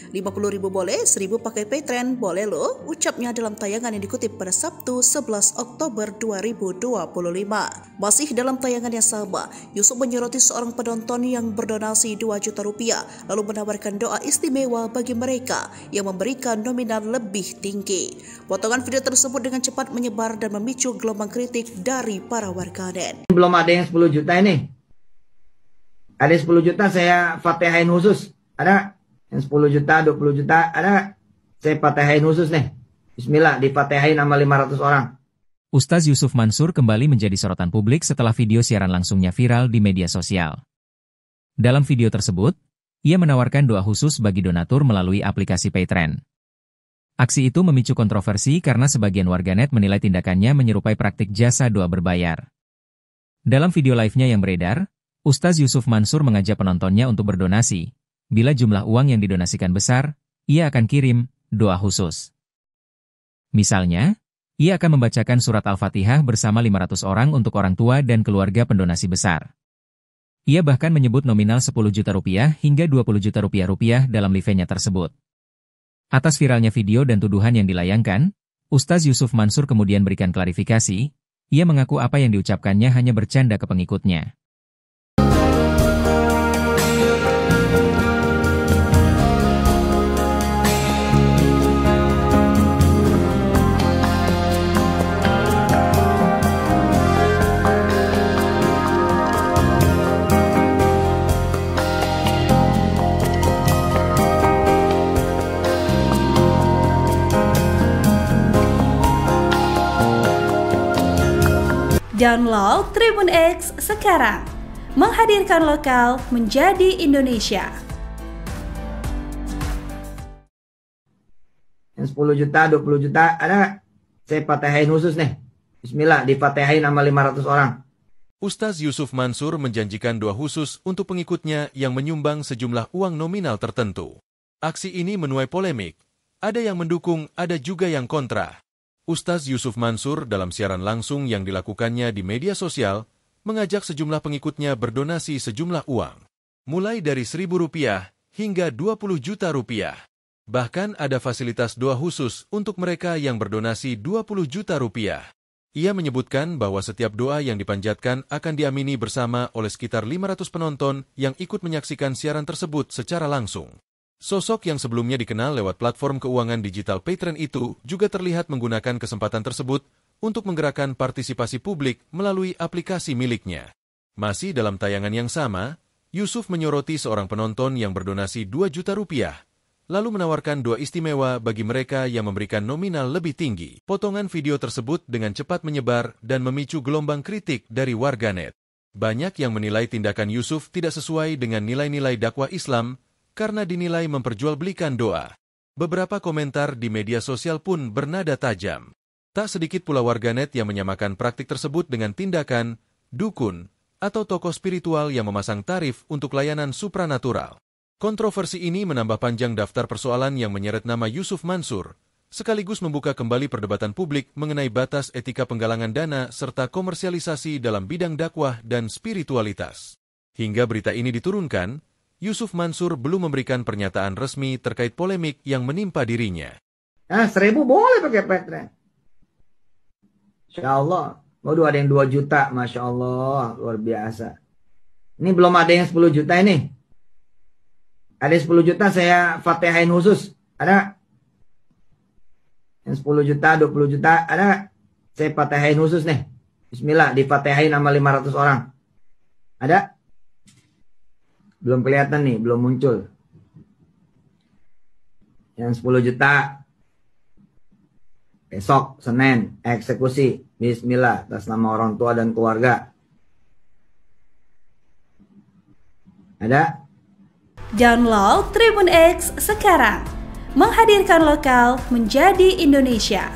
Rp50.000 boleh, 1.000 pakai Patreon boleh loh, ucapnya dalam tayangan yang dikutip pada Sabtu 11 Oktober 2025. Masih dalam tayangan yang sama, Yusuf menyoroti seorang penonton yang berdonasi Rp2 juta lalu menawarkan doa istimewa bagi mereka yang memberikan nominal lebih tinggi. Potongan video tersebut dengan cepat menyebar dan memicu gelombang kritik dari para warganet. Belum ada yang 10 juta ini. Ada 10 juta saya fatihain khusus. Ada? Yang 10 juta, 20 juta, ada nggak? Saya fatihain khusus nih. Bismillah, difatihain sama 500 orang. Ustadz Yusuf Mansur kembali menjadi sorotan publik setelah video siaran langsungnya viral di media sosial. Dalam video tersebut, ia menawarkan doa khusus bagi donatur melalui aplikasi Patreon. Aksi itu memicu kontroversi karena sebagian warganet menilai tindakannya menyerupai praktik jasa doa berbayar. Dalam video live-nya yang beredar, Ustadz Yusuf Mansur mengajak penontonnya untuk berdonasi. Bila jumlah uang yang didonasikan besar, ia akan kirim doa khusus. Misalnya, ia akan membacakan surat Al-Fatihah bersama 500 orang untuk orang tua dan keluarga pendonasi besar. Ia bahkan menyebut nominal Rp10 juta hingga Rp20 juta dalam live-nya tersebut. Atas viralnya video dan tuduhan yang dilayangkan, Ustadz Yusuf Mansur kemudian berikan klarifikasi. Ia mengaku apa yang diucapkannya hanya bercanda ke pengikutnya. Download Tribun X sekarang. Menghadirkan lokal menjadi Indonesia. Yang 10 juta, 20 juta, ada nggak? Saya fatihain khusus nih. Bismillah, difatihain sama 500 orang. Ustadz Yusuf Mansur menjanjikan doa khusus untuk pengikutnya yang menyumbang sejumlah uang nominal tertentu. Aksi ini menuai polemik. Ada yang mendukung, ada juga yang kontra. Ustadz Yusuf Mansur dalam siaran langsung yang dilakukannya di media sosial mengajak sejumlah pengikutnya berdonasi sejumlah uang, mulai dari Rp1.000 hingga Rp20 juta. Bahkan ada fasilitas doa khusus untuk mereka yang berdonasi Rp20 juta. Ia menyebutkan bahwa setiap doa yang dipanjatkan akan diamini bersama oleh sekitar 500 penonton yang ikut menyaksikan siaran tersebut secara langsung. Sosok yang sebelumnya dikenal lewat platform keuangan digital Patreon itu juga terlihat menggunakan kesempatan tersebut untuk menggerakkan partisipasi publik melalui aplikasi miliknya. Masih dalam tayangan yang sama, Yusuf menyoroti seorang penonton yang berdonasi Rp2 juta, lalu menawarkan doa istimewa bagi mereka yang memberikan nominal lebih tinggi. Potongan video tersebut dengan cepat menyebar dan memicu gelombang kritik dari warganet. Banyak yang menilai tindakan Yusuf tidak sesuai dengan nilai-nilai dakwah Islam karena dinilai memperjualbelikan doa. Beberapa komentar di media sosial pun bernada tajam. Tak sedikit pula warganet yang menyamakan praktik tersebut dengan tindakan dukun atau tokoh spiritual yang memasang tarif untuk layanan supranatural. Kontroversi ini menambah panjang daftar persoalan yang menyeret nama Yusuf Mansur, sekaligus membuka kembali perdebatan publik mengenai batas etika penggalangan dana serta komersialisasi dalam bidang dakwah dan spiritualitas. Hingga berita ini diturunkan, Yusuf Mansur belum memberikan pernyataan resmi terkait polemik yang menimpa dirinya. 1.000 boleh pakai Patreon. Insya Allah. Waduh, ada yang 2 juta. Masya Allah. Luar biasa. Ini belum ada yang 10 juta ini. Ada 10 juta saya fatihain khusus. Ada? Yang 10 juta, 20 juta, ada? Saya fatihain khusus nih. Bismillah, difatihain sama 500 orang. Ada? Belum kelihatan nih, belum muncul. Yang 10 juta. Besok, Senin, eksekusi. Bismillah, atas nama orang tua dan keluarga. Ada? Download Tribun X sekarang. Menghadirkan lokal menjadi Indonesia.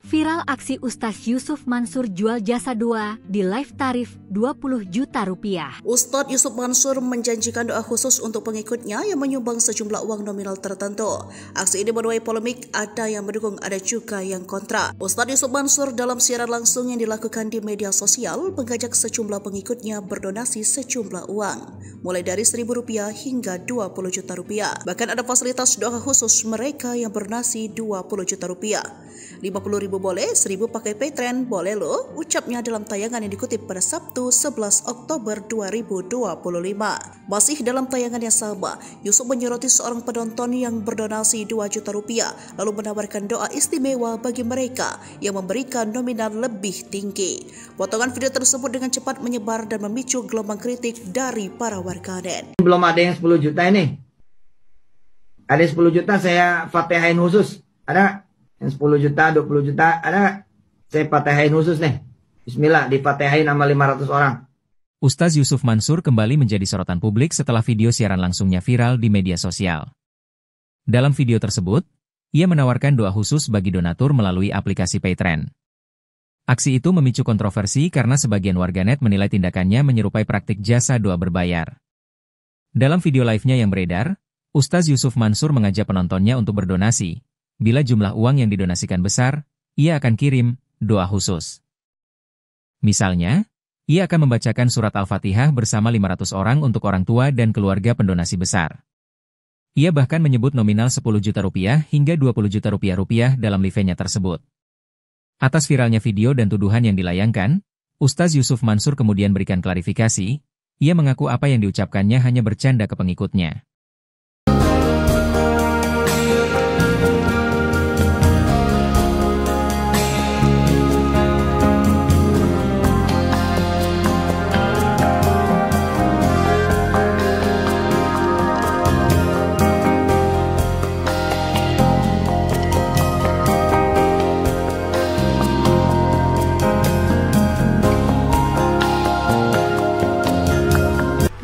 Viral aksi Ustadz Yusuf Mansur jual jasa 2 di live tarif 20 juta rupiah. Ustadz Yusuf Mansur menjanjikan doa khusus untuk pengikutnya yang menyumbang sejumlah uang nominal tertentu. Aksi ini menuai polemik, ada yang mendukung, ada juga yang kontra. Ustadz Yusuf Mansur dalam siaran langsung yang dilakukan di media sosial mengajak sejumlah pengikutnya berdonasi sejumlah uang, mulai dari Rp1.000 hingga Rp20 juta. Bahkan ada fasilitas doa khusus mereka yang berdonasi Rp20 juta. Rp50.000 boleh, 1.000 pakai Patreon boleh loh, ucapnya dalam tayangan yang dikutip pada Sabtu 11 Oktober 2025. Masih dalam tayangan yang sama, Yusuf menyoroti seorang penonton yang berdonasi Rp2 juta lalu menawarkan doa istimewa bagi mereka yang memberikan nominal lebih tinggi. Potongan video tersebut dengan cepat menyebar dan memicu gelombang kritik dari para warganet. Belum ada yang 10 juta ini. Ada 10 juta saya fatihain khusus. Ada? Yang 10 juta, 20 juta, ada? Saya fatihain khusus nih. Bismillah, difatihain sama 500 orang. Ustadz Yusuf Mansur kembali menjadi sorotan publik setelah video siaran langsungnya viral di media sosial. Dalam video tersebut, ia menawarkan doa khusus bagi donatur melalui aplikasi Patreon. Aksi itu memicu kontroversi karena sebagian warganet menilai tindakannya menyerupai praktik jasa doa berbayar. Dalam video live-nya yang beredar, Ustadz Yusuf Mansur mengajak penontonnya untuk berdonasi. Bila jumlah uang yang didonasikan besar, ia akan kirim doa khusus. Misalnya, ia akan membacakan surat Al-Fatihah bersama 500 orang untuk orang tua dan keluarga pendonasi besar. Ia bahkan menyebut nominal Rp10 juta hingga Rp20 juta dalam live-nya tersebut. Atas viralnya video dan tuduhan yang dilayangkan, Ustadz Yusuf Mansur kemudian berikan klarifikasi. Ia mengaku apa yang diucapkannya hanya bercanda ke pengikutnya.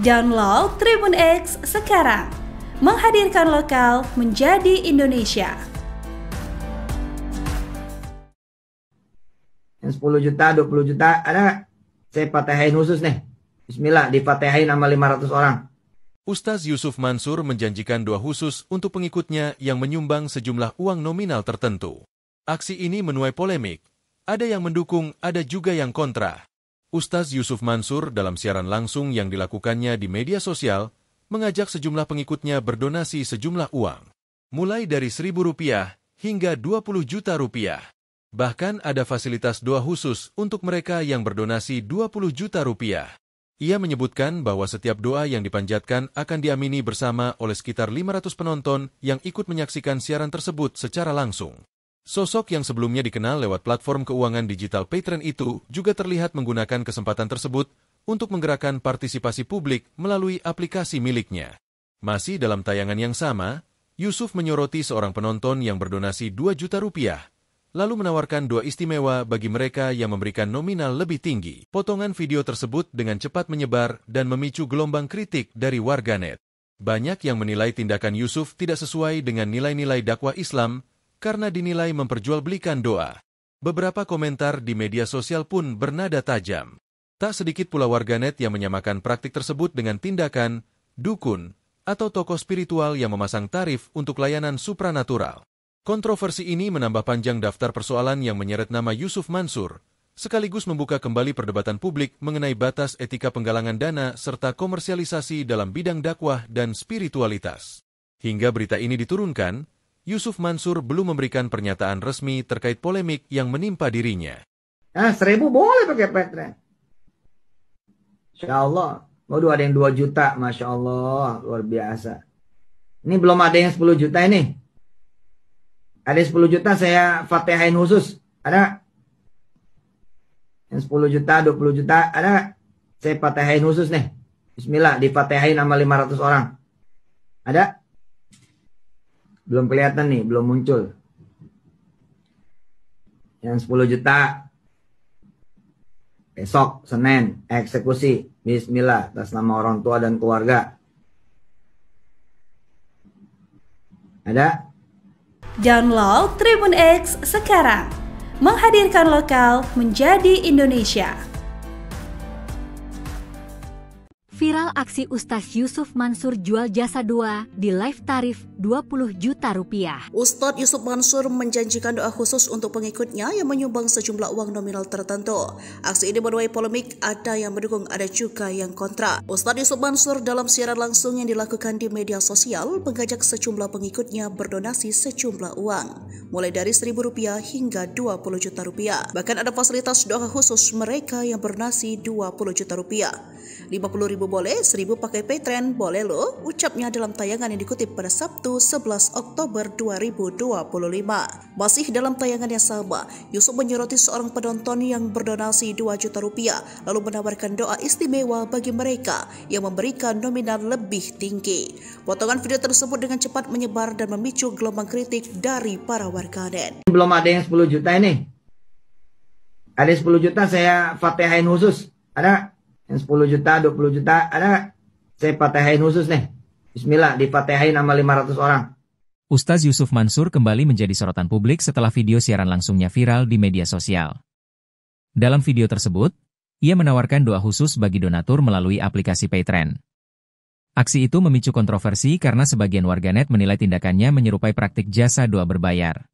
Download Tribun X sekarang. Menghadirkan lokal menjadi Indonesia. Yang 10 juta, 20 juta, ada? Saya fatihain khusus nih. Bismillah, difatihain sama 500 orang. Ustadz Yusuf Mansur menjanjikan doa khusus untuk pengikutnya yang menyumbang sejumlah uang nominal tertentu. Aksi ini menuai polemik. Ada yang mendukung, ada juga yang kontra. Ustadz Yusuf Mansur dalam siaran langsung yang dilakukannya di media sosial mengajak sejumlah pengikutnya berdonasi sejumlah uang, mulai dari Rp1.000 hingga Rp20 juta. Bahkan ada fasilitas doa khusus untuk mereka yang berdonasi Rp20 juta. Ia menyebutkan bahwa setiap doa yang dipanjatkan akan diamini bersama oleh sekitar 500 penonton yang ikut menyaksikan siaran tersebut secara langsung. Sosok yang sebelumnya dikenal lewat platform keuangan digital Patreon itu juga terlihat menggunakan kesempatan tersebut untuk menggerakkan partisipasi publik melalui aplikasi miliknya. Masih dalam tayangan yang sama, Yusuf menyoroti seorang penonton yang berdonasi Rp2 juta, lalu menawarkan doa istimewa bagi mereka yang memberikan nominal lebih tinggi. Potongan video tersebut dengan cepat menyebar dan memicu gelombang kritik dari warganet. Banyak yang menilai tindakan Yusuf tidak sesuai dengan nilai-nilai dakwah Islam, karena dinilai memperjualbelikan doa. Beberapa komentar di media sosial pun bernada tajam. Tak sedikit pula warganet yang menyamakan praktik tersebut dengan tindakan dukun atau tokoh spiritual yang memasang tarif untuk layanan supranatural. Kontroversi ini menambah panjang daftar persoalan yang menyeret nama Yusuf Mansur, sekaligus membuka kembali perdebatan publik mengenai batas etika penggalangan dana serta komersialisasi dalam bidang dakwah dan spiritualitas. Hingga berita ini diturunkan, Yusuf Mansur belum memberikan pernyataan resmi terkait polemik yang menimpa dirinya. 1.000 boleh pakai Patreon. Insya Allah. Waduh, ada yang 2 juta, Masya Allah, luar biasa. Ini belum ada yang 10 juta ini. Ada 10 juta saya fatihain khusus. Ada? Yang 10 juta, 20 juta, ada? Saya fatihain khusus nih. Bismillah, difatihain sama 500 orang. Ada? Belum kelihatan nih, belum muncul. Yang 10 juta. Besok, Senin, eksekusi. Bismillah, atas nama orang tua dan keluarga. Ada? Download Tribun X sekarang. Menghadirkan lokal menjadi Indonesia. Viral aksi Ustadz Yusuf Mansur jual jasa doa di live tarif 20 juta rupiah. Ustadz Yusuf Mansur menjanjikan doa khusus untuk pengikutnya yang menyumbang sejumlah uang nominal tertentu. Aksi ini menuai polemik, ada yang mendukung, ada juga yang kontra. Ustadz Yusuf Mansur dalam siaran langsung yang dilakukan di media sosial mengajak sejumlah pengikutnya berdonasi sejumlah uang, mulai dari Rp1.000 hingga Rp20 juta. Bahkan ada fasilitas doa khusus mereka yang bernasi Rp20 juta. Rp50.000 boleh, 1.000 pakai Patreon boleh loh, ucapnya dalam tayangan yang dikutip pada Sabtu 11 Oktober 2025. Masih dalam tayangan yang sama, Yusuf menyoroti seorang penonton yang berdonasi Rp2 juta lalu menawarkan doa istimewa bagi mereka yang memberikan nominal lebih tinggi. Potongan video tersebut dengan cepat menyebar dan memicu gelombang kritik dari para warganet. Belum ada yang 10 juta ini. Ada 10 juta saya fatihain khusus. Ada? Yang 10 juta, 20 juta, ada? Saya fatihain khusus nih. Bismillah, difatihain sama 500 orang. Ustadz Yusuf Mansur kembali menjadi sorotan publik setelah video siaran langsungnya viral di media sosial. Dalam video tersebut, ia menawarkan doa khusus bagi donatur melalui aplikasi Patreon. Aksi itu memicu kontroversi karena sebagian warganet menilai tindakannya menyerupai praktik jasa doa berbayar.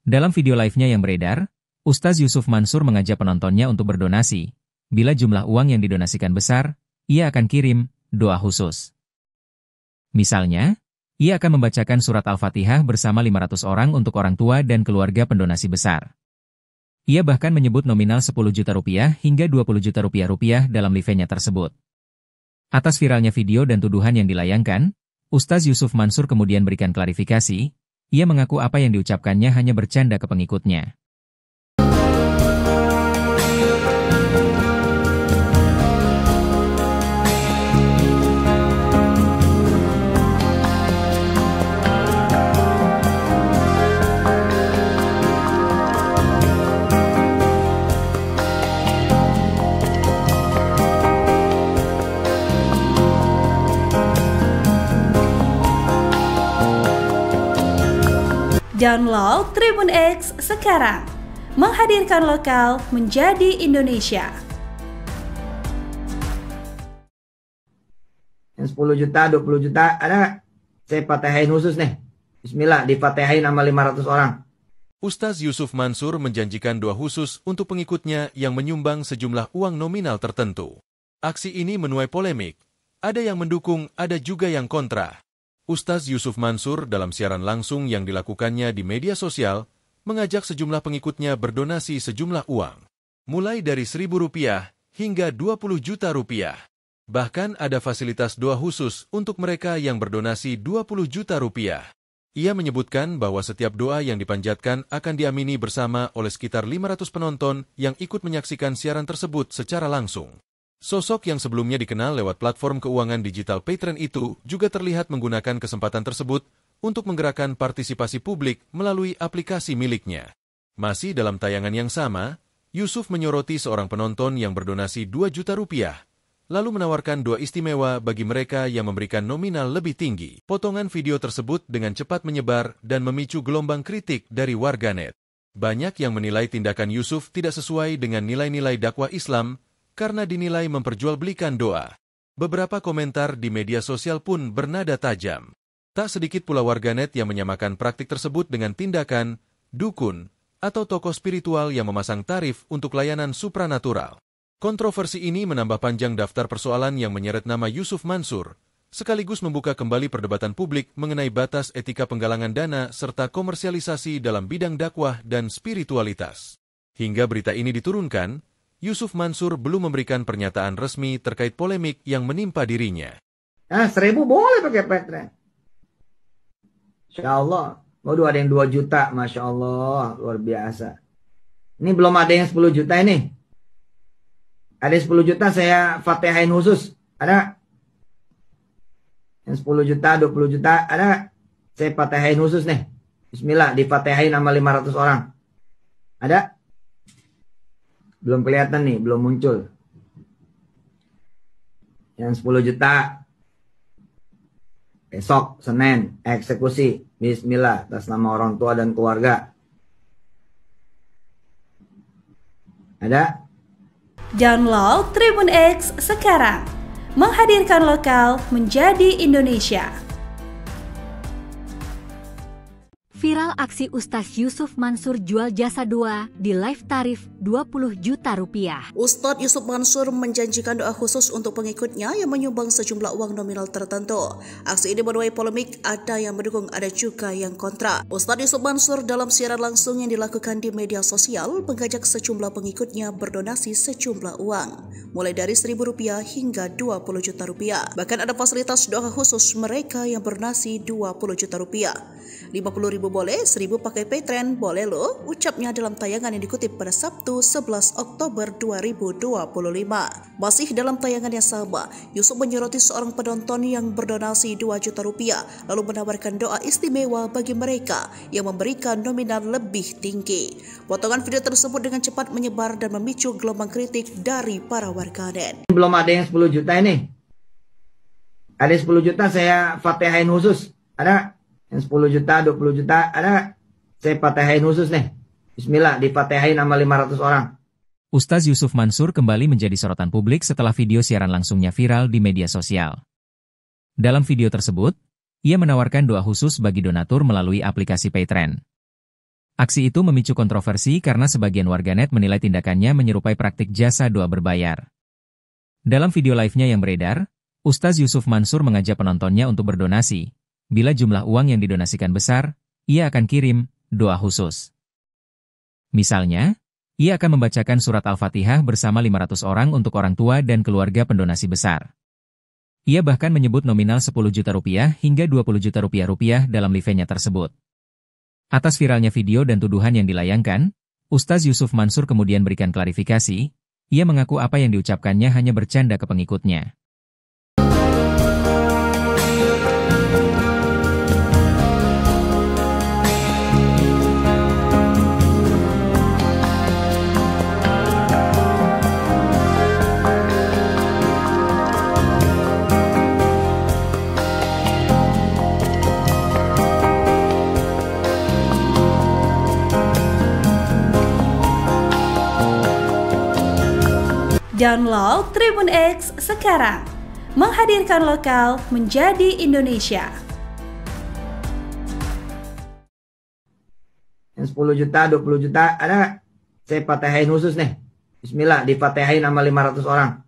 Dalam video live-nya yang beredar, Ustadz Yusuf Mansur mengajak penontonnya untuk berdonasi. Bila jumlah uang yang didonasikan besar, ia akan kirim doa khusus. Misalnya, ia akan membacakan surat Al-Fatihah bersama 500 orang untuk orang tua dan keluarga pendonasi besar. Ia bahkan menyebut nominal Rp10 juta hingga Rp20 juta dalam live-nya tersebut. Atas viralnya video dan tuduhan yang dilayangkan, Ustadz Yusuf Mansur kemudian berikan klarifikasi. Ia mengaku apa yang diucapkannya hanya bercanda ke pengikutnya. Download Tribun X sekarang. Menghadirkan lokal menjadi Indonesia. Yang 10 juta, 20 juta, ada? Saya fatihain khusus nih. Bismillah, difatihain sama 500 orang. Ustadz Yusuf Mansur menjanjikan doa khusus untuk pengikutnya yang menyumbang sejumlah uang nominal tertentu. Aksi ini menuai polemik. Ada yang mendukung, ada juga yang kontra. Ustadz Yusuf Mansur dalam siaran langsung yang dilakukannya di media sosial mengajak sejumlah pengikutnya berdonasi sejumlah uang, mulai dari Rp1.000 hingga Rp20 juta. Bahkan ada fasilitas doa khusus untuk mereka yang berdonasi Rp20 juta. Ia menyebutkan bahwa setiap doa yang dipanjatkan akan diamini bersama oleh sekitar 500 penonton yang ikut menyaksikan siaran tersebut secara langsung. Sosok yang sebelumnya dikenal lewat platform keuangan digital Patreon itu juga terlihat menggunakan kesempatan tersebut untuk menggerakkan partisipasi publik melalui aplikasi miliknya. Masih dalam tayangan yang sama, Yusuf menyoroti seorang penonton yang berdonasi Rp2 juta, lalu menawarkan doa istimewa bagi mereka yang memberikan nominal lebih tinggi. Potongan video tersebut dengan cepat menyebar dan memicu gelombang kritik dari warganet. Banyak yang menilai tindakan Yusuf tidak sesuai dengan nilai-nilai dakwah Islam, karena dinilai memperjualbelikan doa. Beberapa komentar di media sosial pun bernada tajam. Tak sedikit pula warganet yang menyamakan praktik tersebut dengan tindakan dukun atau tokoh spiritual yang memasang tarif untuk layanan supranatural. Kontroversi ini menambah panjang daftar persoalan yang menyeret nama Yusuf Mansur, sekaligus membuka kembali perdebatan publik mengenai batas etika penggalangan dana serta komersialisasi dalam bidang dakwah dan spiritualitas. Hingga berita ini diturunkan, Yusuf Mansur belum memberikan pernyataan resmi terkait polemik yang menimpa dirinya. 1.000 boleh pakai Patreon. Insya Allah. Waduh, ada yang 2 juta. Masya Allah. Luar biasa. Ini belum ada yang 10 juta ini. Ada 10 juta saya fatihain khusus. Ada? Yang 10 juta, 20 juta. Ada? Saya fatihain khusus nih. Bismillah. Difatihain sama 500 orang. Ada? Belum kelihatan nih. Belum muncul. Yang 10 juta. Besok, Senin, eksekusi. Bismillah, atas nama orang tua dan keluarga. Ada? Download Tribun X sekarang. Menghadirkan lokal menjadi Indonesia. Viral aksi Ustadz Yusuf Mansur jual jasa doa di live tarif 20 juta rupiah. Ustadz Yusuf Mansur menjanjikan doa khusus untuk pengikutnya yang menyumbang sejumlah uang nominal tertentu. Aksi ini menuai polemik, ada yang mendukung, ada juga yang kontra. Ustadz Yusuf Mansur dalam siaran langsung yang dilakukan di media sosial mengajak sejumlah pengikutnya berdonasi sejumlah uang, mulai dari Rp1.000 hingga Rp20 juta. Bahkan ada fasilitas doa khusus mereka yang berdonasi Rp20 juta. Rp50.000 boleh, 1.000 pakai Patreon boleh loh, ucapnya dalam tayangan yang dikutip pada Sabtu 11 Oktober 2025. Masih dalam tayangan yang sama, Yusuf menyoroti seorang penonton yang berdonasi Rp2 juta lalu menawarkan doa istimewa bagi mereka yang memberikan nominal lebih tinggi. Potongan video tersebut dengan cepat menyebar dan memicu gelombang kritik dari para warganet. Belum ada yang 10 juta ini. Ada 10 juta saya fatihain khusus. Ada? Yang 10 juta, 20 juta, ada? Saya fatihain khusus nih. Bismillah, difatihain sama 500 orang. Ustadz Yusuf Mansur kembali menjadi sorotan publik setelah video siaran langsungnya viral di media sosial. Dalam video tersebut, ia menawarkan doa khusus bagi donatur melalui aplikasi Patreon. Aksi itu memicu kontroversi karena sebagian warganet menilai tindakannya menyerupai praktik jasa doa berbayar. Dalam video live-nya yang beredar, Ustadz Yusuf Mansur mengajak penontonnya untuk berdonasi. Bila jumlah uang yang didonasikan besar, ia akan kirim doa khusus. Misalnya, ia akan membacakan surat Al-Fatihah bersama 500 orang untuk orang tua dan keluarga pendonasi besar. Ia bahkan menyebut nominal Rp10 juta hingga Rp20 juta dalam live-nya tersebut. Atas viralnya video dan tuduhan yang dilayangkan, Ustadz Yusuf Mansur kemudian berikan klarifikasi. Ia mengaku apa yang diucapkannya hanya bercanda ke pengikutnya. Download Tribun X sekarang. Menghadirkan lokal menjadi Indonesia. Yang 10 juta, 20 juta, ada? Saya fatihain khusus nih. Bismillah, difatihain sama 500 orang.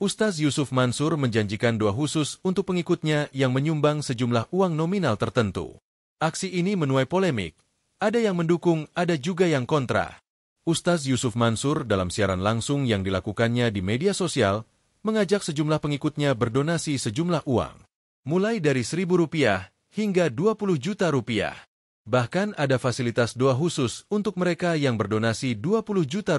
Ustadz Yusuf Mansur menjanjikan doa khusus untuk pengikutnya yang menyumbang sejumlah uang nominal tertentu. Aksi ini menuai polemik. Ada yang mendukung, ada juga yang kontra. Ustadz Yusuf Mansur dalam siaran langsung yang dilakukannya di media sosial mengajak sejumlah pengikutnya berdonasi sejumlah uang, mulai dari Rp1.000 hingga Rp20 juta. Bahkan ada fasilitas doa khusus untuk mereka yang berdonasi Rp20 juta.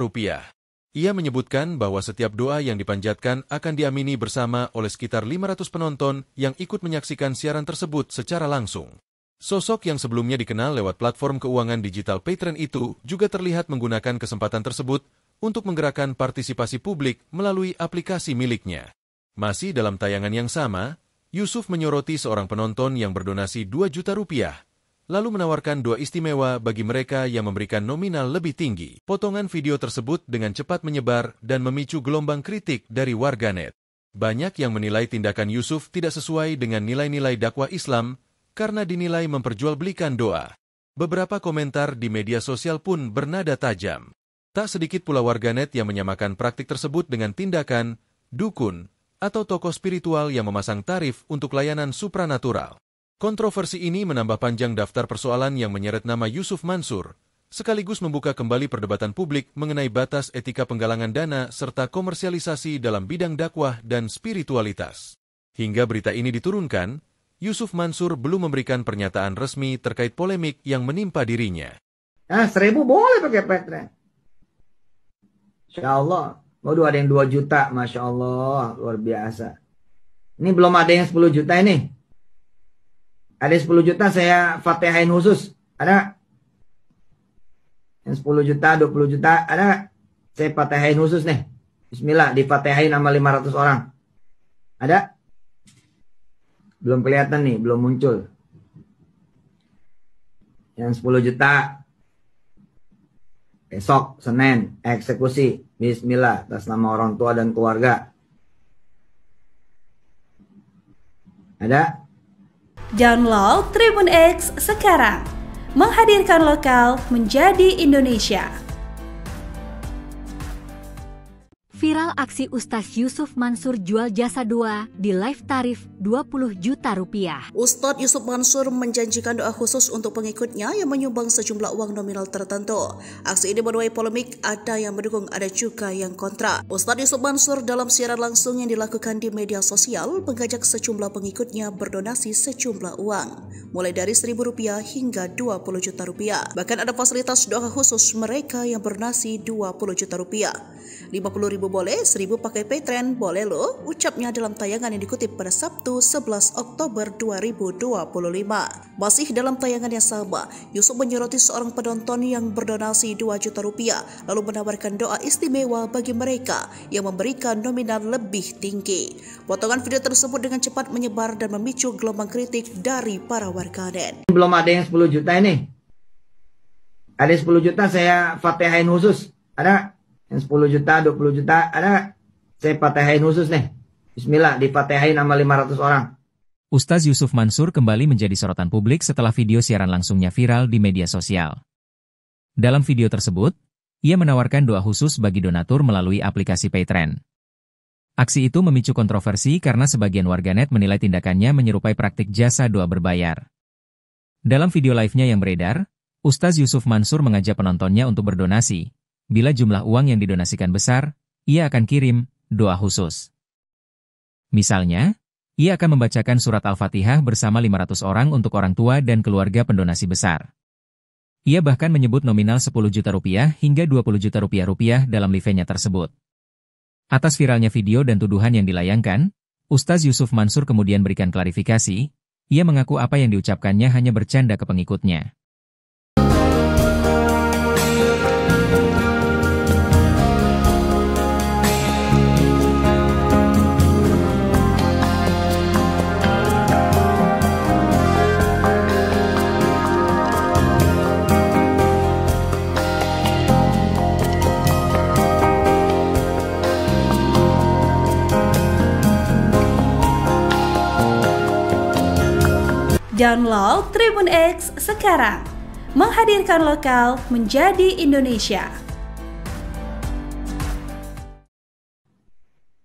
Ia menyebutkan bahwa setiap doa yang dipanjatkan akan diamini bersama oleh sekitar 500 penonton yang ikut menyaksikan siaran tersebut secara langsung. Sosok yang sebelumnya dikenal lewat platform keuangan digital Patreon itu juga terlihat menggunakan kesempatan tersebut untuk menggerakkan partisipasi publik melalui aplikasi miliknya. Masih dalam tayangan yang sama, Yusuf menyoroti seorang penonton yang berdonasi Rp2 juta, lalu menawarkan doa istimewa bagi mereka yang memberikan nominal lebih tinggi. Potongan video tersebut dengan cepat menyebar dan memicu gelombang kritik dari warganet. Banyak yang menilai tindakan Yusuf tidak sesuai dengan nilai-nilai dakwah Islam, karena dinilai memperjualbelikan doa. Beberapa komentar di media sosial pun bernada tajam. Tak sedikit pula warganet yang menyamakan praktik tersebut dengan tindakan dukun atau tokoh spiritual yang memasang tarif untuk layanan supranatural. Kontroversi ini menambah panjang daftar persoalan yang menyeret nama Yusuf Mansur, sekaligus membuka kembali perdebatan publik mengenai batas etika penggalangan dana serta komersialisasi dalam bidang dakwah dan spiritualitas. Hingga berita ini diturunkan, Yusuf Mansur belum memberikan pernyataan resmi terkait polemik yang menimpa dirinya. 1.000 boleh pakai Patreon. Insya Allah. Waduh, ada yang 2 juta. Masya Allah, luar biasa. Ini belum ada yang 10 juta ini. Ada 10 juta saya fatihain khusus. Ada? Yang 10 juta, 20 juta, ada? Saya fatihain khusus nih. Bismillah, difatihain sama 500 orang. Ada? Belum kelihatan nih, belum muncul. Yang 10 juta. Besok, Senin, eksekusi. Bismillah, atas nama orang tua dan keluarga. Ada? Download Tribun X sekarang. Menghadirkan lokal menjadi Indonesia. Viral aksi Ustadz Yusuf Mansur jual jasa 2 di live tarif 20 juta rupiah. Ustadz Yusuf Mansur menjanjikan doa khusus untuk pengikutnya yang menyumbang sejumlah uang nominal tertentu. Aksi ini menuai polemik, ada yang mendukung, ada juga yang kontra. Ustadz Yusuf Mansur dalam siaran langsung yang dilakukan di media sosial mengajak sejumlah pengikutnya berdonasi sejumlah uang, mulai dari Rp1.000 hingga Rp20 juta. Bahkan ada fasilitas doa khusus mereka yang berdonasi Rp20 juta. 50.000 boleh, 1.000 pakai Patreon boleh loh, ucapnya dalam tayangan yang dikutip pada Sabtu 11 Oktober 2025. Masih dalam tayangan yang sama, Yusuf menyoroti seorang penonton yang berdonasi Rp2 juta lalu menawarkan doa istimewa bagi mereka yang memberikan nominal lebih tinggi. Potongan video tersebut dengan cepat menyebar dan memicu gelombang kritik dari para warganet. Belum ada yang 10 juta ini. Ada 10 juta saya fatihain khusus. Ada? Yang 10 juta, 20 juta, ada? Saya fatihain khusus nih. Bismillah, difatihain sama 500 orang. Ustadz Yusuf Mansur kembali menjadi sorotan publik setelah video siaran langsungnya viral di media sosial. Dalam video tersebut, ia menawarkan doa khusus bagi donatur melalui aplikasi Patreon. Aksi itu memicu kontroversi karena sebagian warganet menilai tindakannya menyerupai praktik jasa doa berbayar. Dalam video live-nya yang beredar, Ustadz Yusuf Mansur mengajak penontonnya untuk berdonasi. Bila jumlah uang yang didonasikan besar, ia akan kirim doa khusus. Misalnya, ia akan membacakan surat Al-Fatihah bersama 500 orang untuk orang tua dan keluarga pendonasi besar. Ia bahkan menyebut nominal Rp10 juta hingga Rp20 juta dalam live-nya tersebut. Atas viralnya video dan tuduhan yang dilayangkan, Ustadz Yusuf Mansur kemudian berikan klarifikasi. Ia mengaku apa yang diucapkannya hanya bercanda ke pengikutnya. Download Tribun X sekarang. Menghadirkan lokal menjadi Indonesia.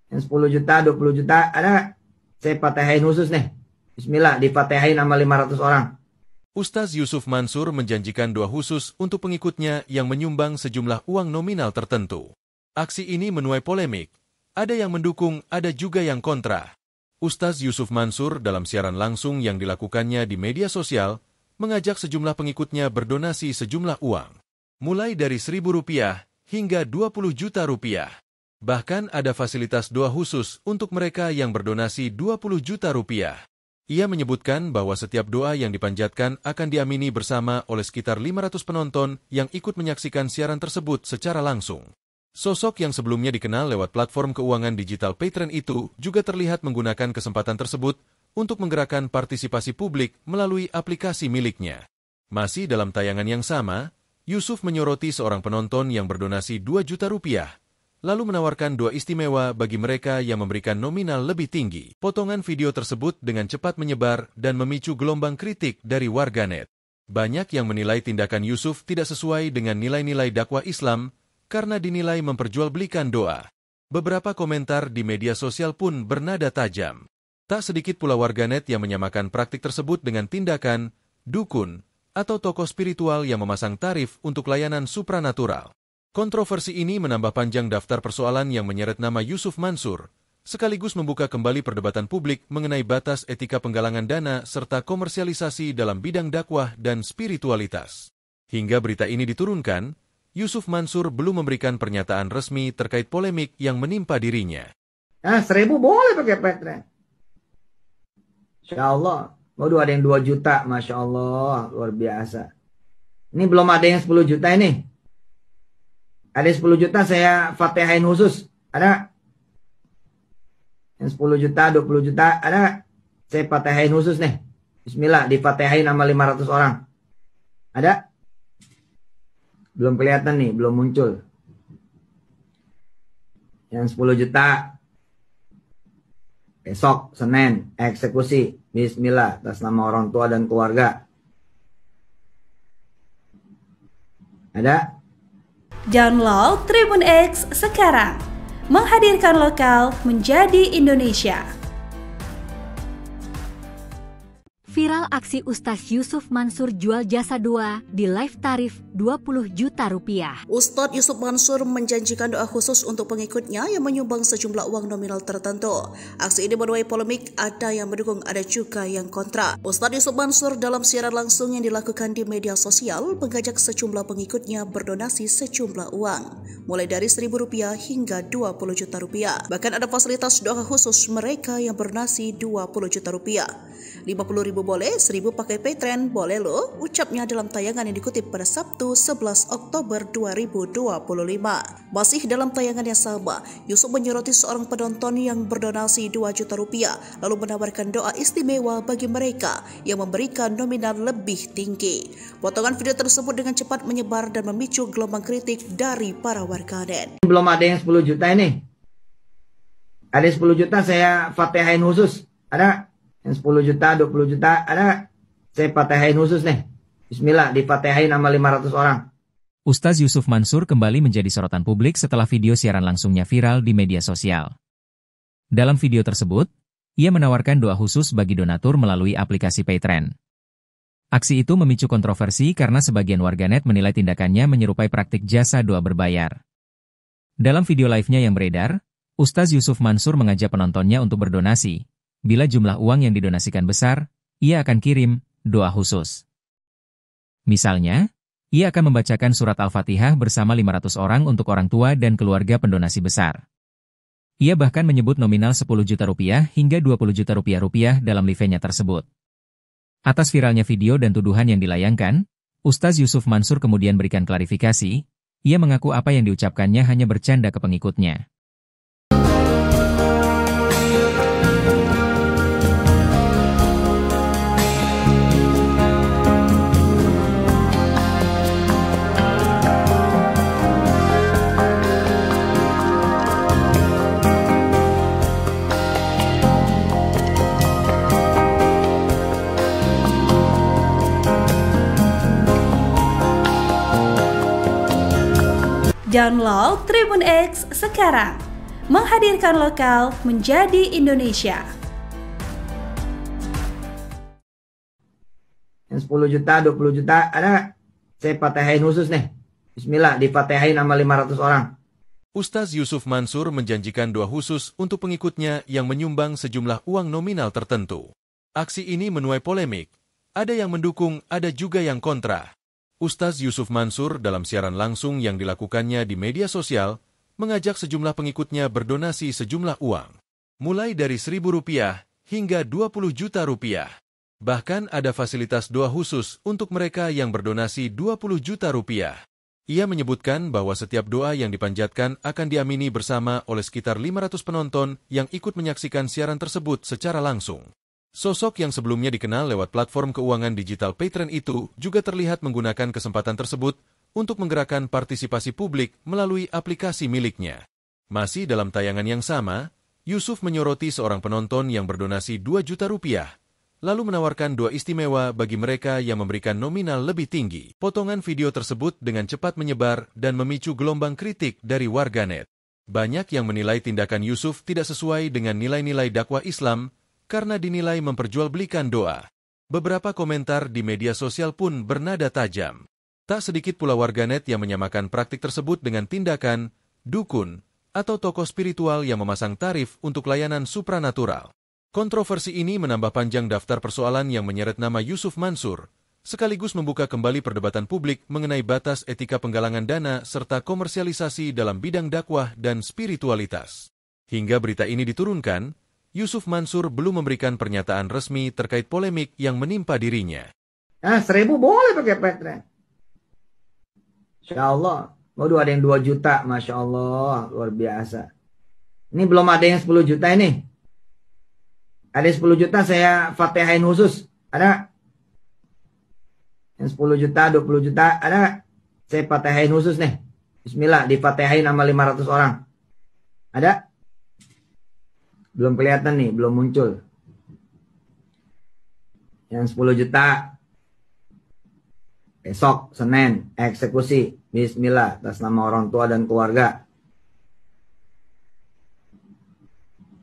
Yang 10 juta, 20 juta, ada? Saya fatihain khusus nih. Bismillah, difatihain sama 500 orang. Ustadz Yusuf Mansur menjanjikan doa khusus untuk pengikutnya yang menyumbang sejumlah uang nominal tertentu. Aksi ini menuai polemik. Ada yang mendukung, ada juga yang kontra. Ustadz Yusuf Mansur dalam siaran langsung yang dilakukannya di media sosial mengajak sejumlah pengikutnya berdonasi sejumlah uang, mulai dari Rp1.000 hingga Rp20 juta. Bahkan ada fasilitas doa khusus untuk mereka yang berdonasi Rp20 juta. Ia menyebutkan bahwa setiap doa yang dipanjatkan akan diamini bersama oleh sekitar 500 penonton yang ikut menyaksikan siaran tersebut secara langsung. Sosok yang sebelumnya dikenal lewat platform keuangan digital Patreon itu juga terlihat menggunakan kesempatan tersebut untuk menggerakkan partisipasi publik melalui aplikasi miliknya. Masih dalam tayangan yang sama, Yusuf menyoroti seorang penonton yang berdonasi Rp2 juta, lalu menawarkan doa istimewa bagi mereka yang memberikan nominal lebih tinggi. Potongan video tersebut dengan cepat menyebar dan memicu gelombang kritik dari warganet. Banyak yang menilai tindakan Yusuf tidak sesuai dengan nilai-nilai dakwah Islam, karena dinilai memperjualbelikan doa. Beberapa komentar di media sosial pun bernada tajam. Tak sedikit pula warganet yang menyamakan praktik tersebut dengan tindakan dukun atau tokoh spiritual yang memasang tarif untuk layanan supranatural. Kontroversi ini menambah panjang daftar persoalan yang menyeret nama Yusuf Mansur, sekaligus membuka kembali perdebatan publik mengenai batas etika penggalangan dana serta komersialisasi dalam bidang dakwah dan spiritualitas. Hingga berita ini diturunkan, Yusuf Mansur belum memberikan pernyataan resmi terkait polemik yang menimpa dirinya. 1.000 boleh pakai Patreon. Insya Allah. Waduh, ada yang 2 juta. Masya Allah. Luar biasa. Ini belum ada yang 10 juta ini. Ada 10 juta saya fatihain khusus. Ada? Yang 10 juta, 20 juta. Ada? Saya fatihain khusus nih. Bismillah. Difatihain sama 500 orang. Ada? Belum kelihatan nih. Belum muncul. Yang 10 juta. Besok, Senin. Eksekusi. Bismillah. Atas nama orang tua dan keluarga. Ada? Download Tribun X sekarang. Menghadirkan lokal menjadi Indonesia. Viral aksi Ustaz Yusuf Mansur jual jasa 2 di live tarif 20 juta rupiah. Ustadz Yusuf Mansur menjanjikan doa khusus untuk pengikutnya yang menyumbang sejumlah uang nominal tertentu. Aksi ini menuai polemik, ada yang mendukung, ada juga yang kontra. Ustadz Yusuf Mansur dalam siaran langsung yang dilakukan di media sosial mengajak sejumlah pengikutnya berdonasi sejumlah uang, mulai dari Rp1.000 hingga Rp20 juta. Bahkan ada fasilitas doa khusus mereka yang berdonasi Rp20 juta. 50.000 boleh, 1.000 pakai Patreon boleh loh, ucapnya dalam tayangan yang dikutip pada Sabtu 11 Oktober 2025. Masih dalam tayangan yang sama, Yusuf menyoroti seorang penonton yang berdonasi Rp2 juta lalu menawarkan doa istimewa bagi mereka yang memberikan nominal lebih tinggi. Potongan video tersebut dengan cepat menyebar dan memicu gelombang kritik dari para warganet. Belum ada yang 10 juta ini. Ada 10 juta saya fatihain khusus. Ada? Yang 10 juta, 20 juta, ada? Saya fatihain khusus nih. Bismillah, difatihain sama 500 orang. Ustaz Yusuf Mansur kembali menjadi sorotan publik setelah video siaran langsungnya viral di media sosial. Dalam video tersebut, ia menawarkan doa khusus bagi donatur melalui aplikasi Patreon. Aksi itu memicu kontroversi karena sebagian warganet menilai tindakannya menyerupai praktik jasa doa berbayar. Dalam video live-nya yang beredar, Ustaz Yusuf Mansur mengajak penontonnya untuk berdonasi. Bila jumlah uang yang didonasikan besar, ia akan kirim doa khusus. Misalnya, ia akan membacakan surat Al-Fatihah bersama 500 orang untuk orang tua dan keluarga pendonasi besar. Ia bahkan menyebut nominal Rp10 juta hingga Rp20 juta dalam live-nya tersebut. Atas viralnya video dan tuduhan yang dilayangkan, Ustaz Yusuf Mansur kemudian berikan klarifikasi. Ia mengaku apa yang diucapkannya hanya bercanda ke pengikutnya. Download Tribun X sekarang. Menghadirkan lokal menjadi Indonesia. Yang 10 juta, 20 juta, ada? Saya fatihain khusus nih. Bismillah, difatihain sama 500 orang. Ustaz Yusuf Mansur menjanjikan doa khusus untuk pengikutnya yang menyumbang sejumlah uang nominal tertentu. Aksi ini menuai polemik. Ada yang mendukung, ada juga yang kontra. Ustaz Yusuf Mansur dalam siaran langsung yang dilakukannya di media sosial mengajak sejumlah pengikutnya berdonasi sejumlah uang, mulai dari Rp1.000 hingga Rp20 juta. Bahkan ada fasilitas doa khusus untuk mereka yang berdonasi Rp20 juta. Ia menyebutkan bahwa setiap doa yang dipanjatkan akan diamini bersama oleh sekitar 500 penonton yang ikut menyaksikan siaran tersebut secara langsung. Sosok yang sebelumnya dikenal lewat platform keuangan digital Patreon itu juga terlihat menggunakan kesempatan tersebut untuk menggerakkan partisipasi publik melalui aplikasi miliknya. Masih dalam tayangan yang sama, Yusuf menyoroti seorang penonton yang berdonasi Rp2 juta, lalu menawarkan doa istimewa bagi mereka yang memberikan nominal lebih tinggi. Potongan video tersebut dengan cepat menyebar dan memicu gelombang kritik dari warganet. Banyak yang menilai tindakan Yusuf tidak sesuai dengan nilai-nilai dakwah Islam, karena dinilai memperjualbelikan doa. Beberapa komentar di media sosial pun bernada tajam. Tak sedikit pula warganet yang menyamakan praktik tersebut dengan tindakan dukun atau tokoh spiritual yang memasang tarif untuk layanan supranatural. Kontroversi ini menambah panjang daftar persoalan yang menyeret nama Yusuf Mansur, sekaligus membuka kembali perdebatan publik mengenai batas etika penggalangan dana serta komersialisasi dalam bidang dakwah dan spiritualitas. Hingga berita ini diturunkan, Yusuf Mansur belum memberikan pernyataan resmi terkait polemik yang menimpa dirinya. 1.000 boleh pakai Patreon. Insya Allah. Waduh, ada yang 2 juta. Masya Allah. Luar biasa. Ini belum ada yang 10 juta ini. Ada 10 juta saya fatihain khusus. Ada? Yang 10 juta, 20 juta. Ada? Saya fatihain khusus nih. Bismillah. Difatihain sama 500 orang. Ada? Belum kelihatan nih, belum muncul. Yang 10 juta. Besok, Senin, eksekusi. Bismillah, atas nama orang tua dan keluarga.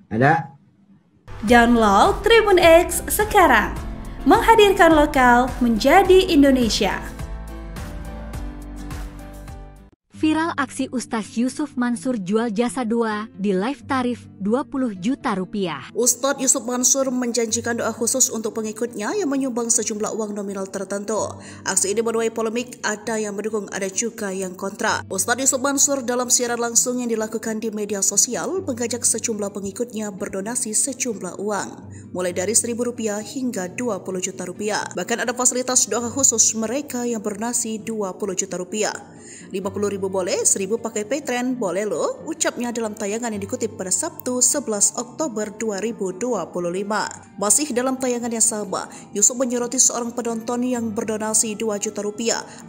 Ada? Download Tribun X sekarang. Menghadirkan lokal menjadi Indonesia. Viral aksi Ustaz Yusuf Mansur jual jasa 2 di live tarif 20 juta rupiah. Ustadz Yusuf Mansur menjanjikan doa khusus untuk pengikutnya yang menyumbang sejumlah uang nominal tertentu. Aksi ini menuai polemik, ada yang mendukung, ada juga yang kontra. Ustadz Yusuf Mansur dalam siaran langsung yang dilakukan di media sosial mengajak sejumlah pengikutnya berdonasi sejumlah uang, mulai dari Rp1.000 hingga Rp20 juta. Bahkan ada fasilitas doa khusus mereka yang berdonasi Rp20 juta. 50.000 boleh, 1.000 pakai Patreon boleh loh, ucapnya dalam tayangan yang dikutip pada Sabtu 11 Oktober 2025. Masih dalam tayangan yang sama, Yusuf menyoroti seorang penonton yang berdonasi Rp2 juta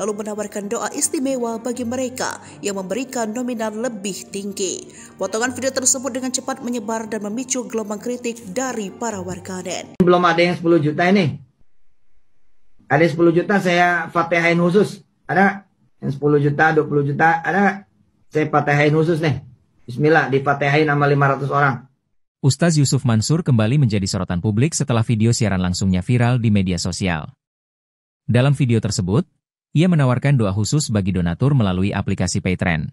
lalu menawarkan doa istimewa bagi mereka yang memberikan nominal lebih tinggi. Potongan video tersebut dengan cepat menyebar dan memicu gelombang kritik dari para warganet. Belum ada yang 10 juta ini. Ada 10 juta saya fatihain khusus. Ada? Yang 10 juta, 20 juta, ada? Saya fatihain khusus nih. Bismillah, difatihain sama 500 orang. Ustaz Yusuf Mansur kembali menjadi sorotan publik setelah video siaran langsungnya viral di media sosial. Dalam video tersebut, ia menawarkan doa khusus bagi donatur melalui aplikasi Patreon.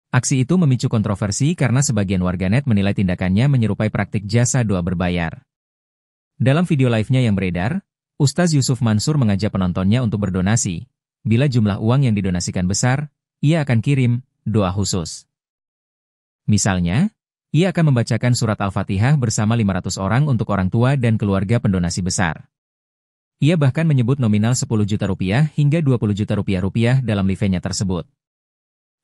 Aksi itu memicu kontroversi karena sebagian warganet menilai tindakannya menyerupai praktik jasa doa berbayar. Dalam video live-nya yang beredar, Ustaz Yusuf Mansur mengajak penontonnya untuk berdonasi. Bila jumlah uang yang didonasikan besar, ia akan kirim doa khusus. Misalnya, ia akan membacakan surat Al-Fatihah bersama 500 orang untuk orang tua dan keluarga pendonasi besar. Ia bahkan menyebut nominal Rp10 juta hingga Rp20 juta dalam live-nya tersebut.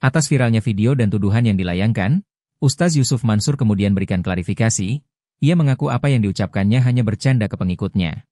Atas viralnya video dan tuduhan yang dilayangkan, Ustaz Yusuf Mansur kemudian berikan klarifikasi. Ia mengaku apa yang diucapkannya hanya bercanda ke pengikutnya.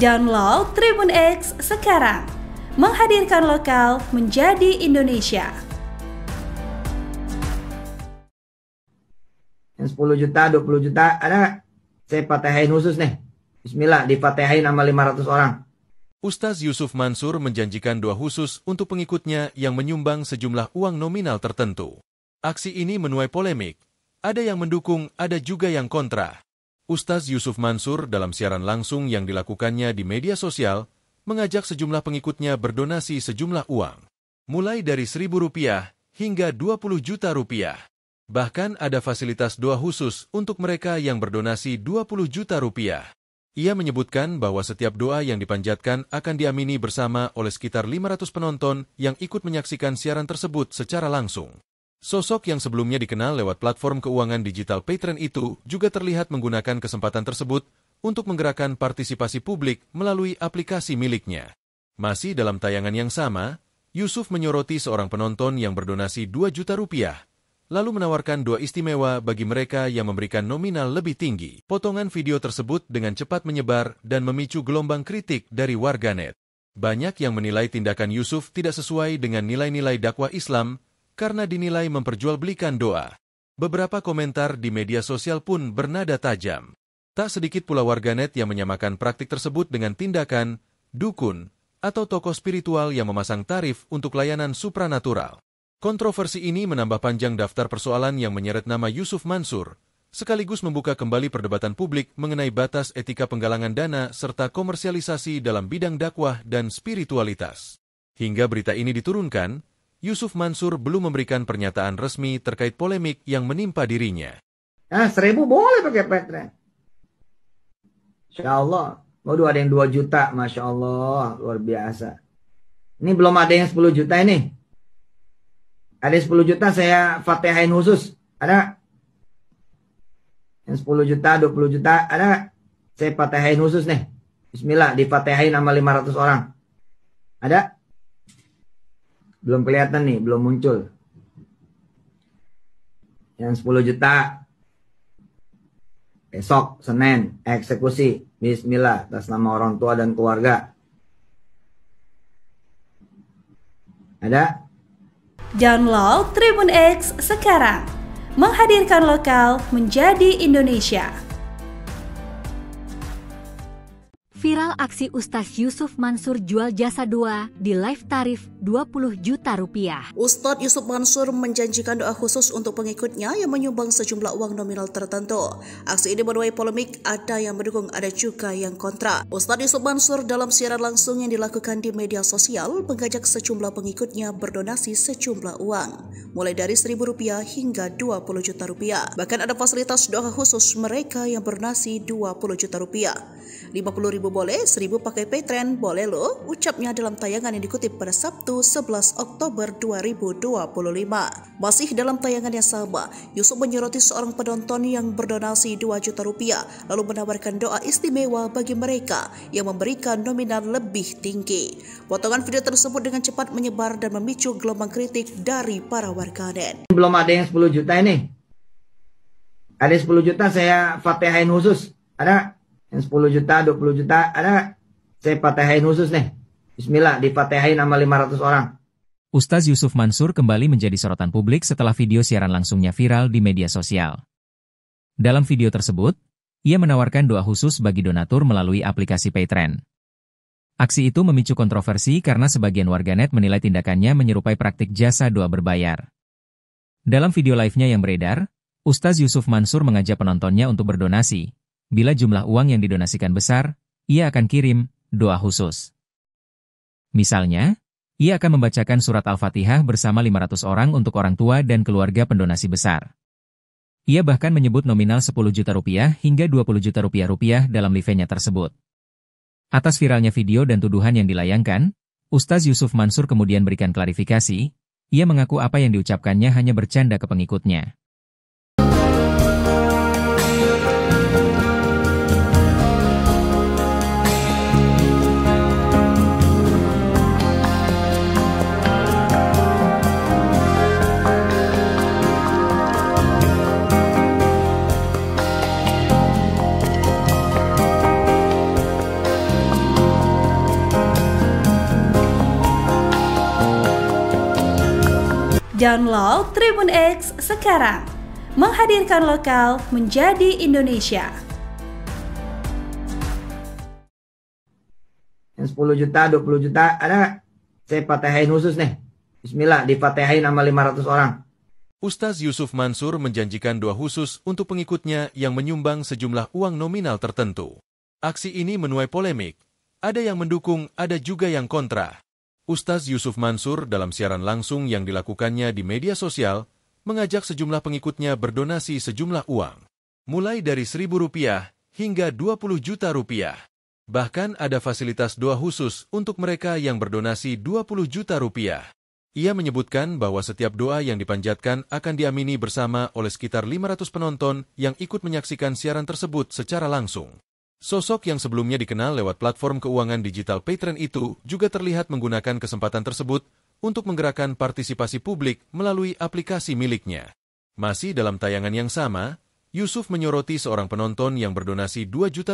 Download Tribun X sekarang. Menghadirkan lokal menjadi Indonesia. Yang 10 juta, 20 juta, ada? Saya fatihain khusus nih. Bismillah, difatihain sama 500 orang. Ustaz Yusuf Mansur menjanjikan doa khusus untuk pengikutnya yang menyumbang sejumlah uang nominal tertentu. Aksi ini menuai polemik. Ada yang mendukung, ada juga yang kontra. Ustaz Yusuf Mansur dalam siaran langsung yang dilakukannya di media sosial mengajak sejumlah pengikutnya berdonasi sejumlah uang, mulai dari Rp1.000 hingga Rp20 juta. Bahkan ada fasilitas doa khusus untuk mereka yang berdonasi Rp20 juta. Ia menyebutkan bahwa setiap doa yang dipanjatkan akan diamini bersama oleh sekitar 500 penonton yang ikut menyaksikan siaran tersebut secara langsung. Sosok yang sebelumnya dikenal lewat platform keuangan digital Patreon itu juga terlihat menggunakan kesempatan tersebut untuk menggerakkan partisipasi publik melalui aplikasi miliknya. Masih dalam tayangan yang sama, Yusuf menyoroti seorang penonton yang berdonasi Rp2 juta, lalu menawarkan doa istimewa bagi mereka yang memberikan nominal lebih tinggi. Potongan video tersebut dengan cepat menyebar dan memicu gelombang kritik dari warganet. Banyak yang menilai tindakan Yusuf tidak sesuai dengan nilai-nilai dakwah Islam karena dinilai memperjualbelikan doa. Beberapa komentar di media sosial pun bernada tajam. Tak sedikit pula warganet yang menyamakan praktik tersebut dengan tindakan dukun atau tokoh spiritual yang memasang tarif untuk layanan supranatural. Kontroversi ini menambah panjang daftar persoalan yang menyeret nama Yusuf Mansur, sekaligus membuka kembali perdebatan publik mengenai batas etika penggalangan dana serta komersialisasi dalam bidang dakwah dan spiritualitas. Hingga berita ini diturunkan, Yusuf Mansur belum memberikan pernyataan resmi terkait polemik yang menimpa dirinya. 1.000 boleh pakai Patreon. Insya Allah. Waduh, ada yang 2 juta. Masya Allah. Luar biasa. Ini belum ada yang 10 juta ini. Ada 10 juta saya fatihain khusus. Ada? Yang 10 juta, 20 juta. Ada? Saya fatihain khusus nih. Bismillah. Difatihain sama 500 orang. Ada? Belum kelihatan nih. Belum muncul. Yang 10 juta. Besok, Senin, eksekusi. Bismillah, atas nama orang tua dan keluarga. Ada? Download Tribun X sekarang. Menghadirkan lokal menjadi Indonesia. Viral aksi Ustaz Yusuf Mansur jual jasa doa di live tarif 20 juta rupiah. Ustadz Yusuf Mansur menjanjikan doa khusus untuk pengikutnya yang menyumbang sejumlah uang nominal tertentu. Aksi ini menuai polemik, ada yang mendukung, ada juga yang kontra. Ustadz Yusuf Mansur dalam siaran langsung yang dilakukan di media sosial mengajak sejumlah pengikutnya berdonasi sejumlah uang, mulai dari Rp1.000 hingga Rp20 juta. Bahkan ada fasilitas doa khusus mereka yang berdonasi Rp20 juta. 50.000 boleh, 1.000 pakai Patreon boleh loh, ucapnya dalam tayangan yang dikutip pada Sabtu 11 Oktober 2025. Masih dalam tayangan yang sama, Yusuf menyoroti seorang penonton yang berdonasi Rp2 juta lalu menawarkan doa istimewa bagi mereka yang memberikan nominal lebih tinggi. Potongan video tersebut dengan cepat menyebar dan memicu gelombang kritik dari para warganet. Belum ada yang 10 juta ini. Ada 10 juta saya fatihain khusus. Ada? Yang 10 juta, 20 juta, ada? Saya fatihain khusus nih. Bismillah, difatihain sama 500 orang. Ustaz Yusuf Mansur kembali menjadi sorotan publik setelah video siaran langsungnya viral di media sosial. Dalam video tersebut, ia menawarkan doa khusus bagi donatur melalui aplikasi Patreon. Aksi itu memicu kontroversi karena sebagian warganet menilai tindakannya menyerupai praktik jasa doa berbayar. Dalam video live-nya yang beredar, Ustaz Yusuf Mansur mengajak penontonnya untuk berdonasi. Bila jumlah uang yang didonasikan besar, ia akan kirim doa khusus. Misalnya, ia akan membacakan surat Al-Fatihah bersama 500 orang untuk orang tua dan keluarga pendonasi besar. Ia bahkan menyebut nominal Rp10 juta hingga Rp20 juta dalam live-nya tersebut. Atas viralnya video dan tuduhan yang dilayangkan, Ustaz Yusuf Mansur kemudian berikan klarifikasi. Ia mengaku apa yang diucapkannya hanya bercanda ke pengikutnya. Download Tribun X sekarang. Menghadirkan lokal menjadi Indonesia. Yang 10 juta, 20 juta, ada? Saya fatihain khusus nih. Bismillah, difatihain sama 500 orang. Ustaz Yusuf Mansur menjanjikan doa khusus untuk pengikutnya yang menyumbang sejumlah uang nominal tertentu. Aksi ini menuai polemik. Ada yang mendukung, ada juga yang kontra. Ustaz Yusuf Mansur dalam siaran langsung yang dilakukannya di media sosial mengajak sejumlah pengikutnya berdonasi sejumlah uang, mulai dari Rp1.000 hingga Rp20 juta. Bahkan ada fasilitas doa khusus untuk mereka yang berdonasi Rp20 juta. Ia menyebutkan bahwa setiap doa yang dipanjatkan akan diamini bersama oleh sekitar 500 penonton yang ikut menyaksikan siaran tersebut secara langsung. Sosok yang sebelumnya dikenal lewat platform keuangan digital Patreon itu juga terlihat menggunakan kesempatan tersebut untuk menggerakkan partisipasi publik melalui aplikasi miliknya. Masih dalam tayangan yang sama, Yusuf menyoroti seorang penonton yang berdonasi Rp2 juta,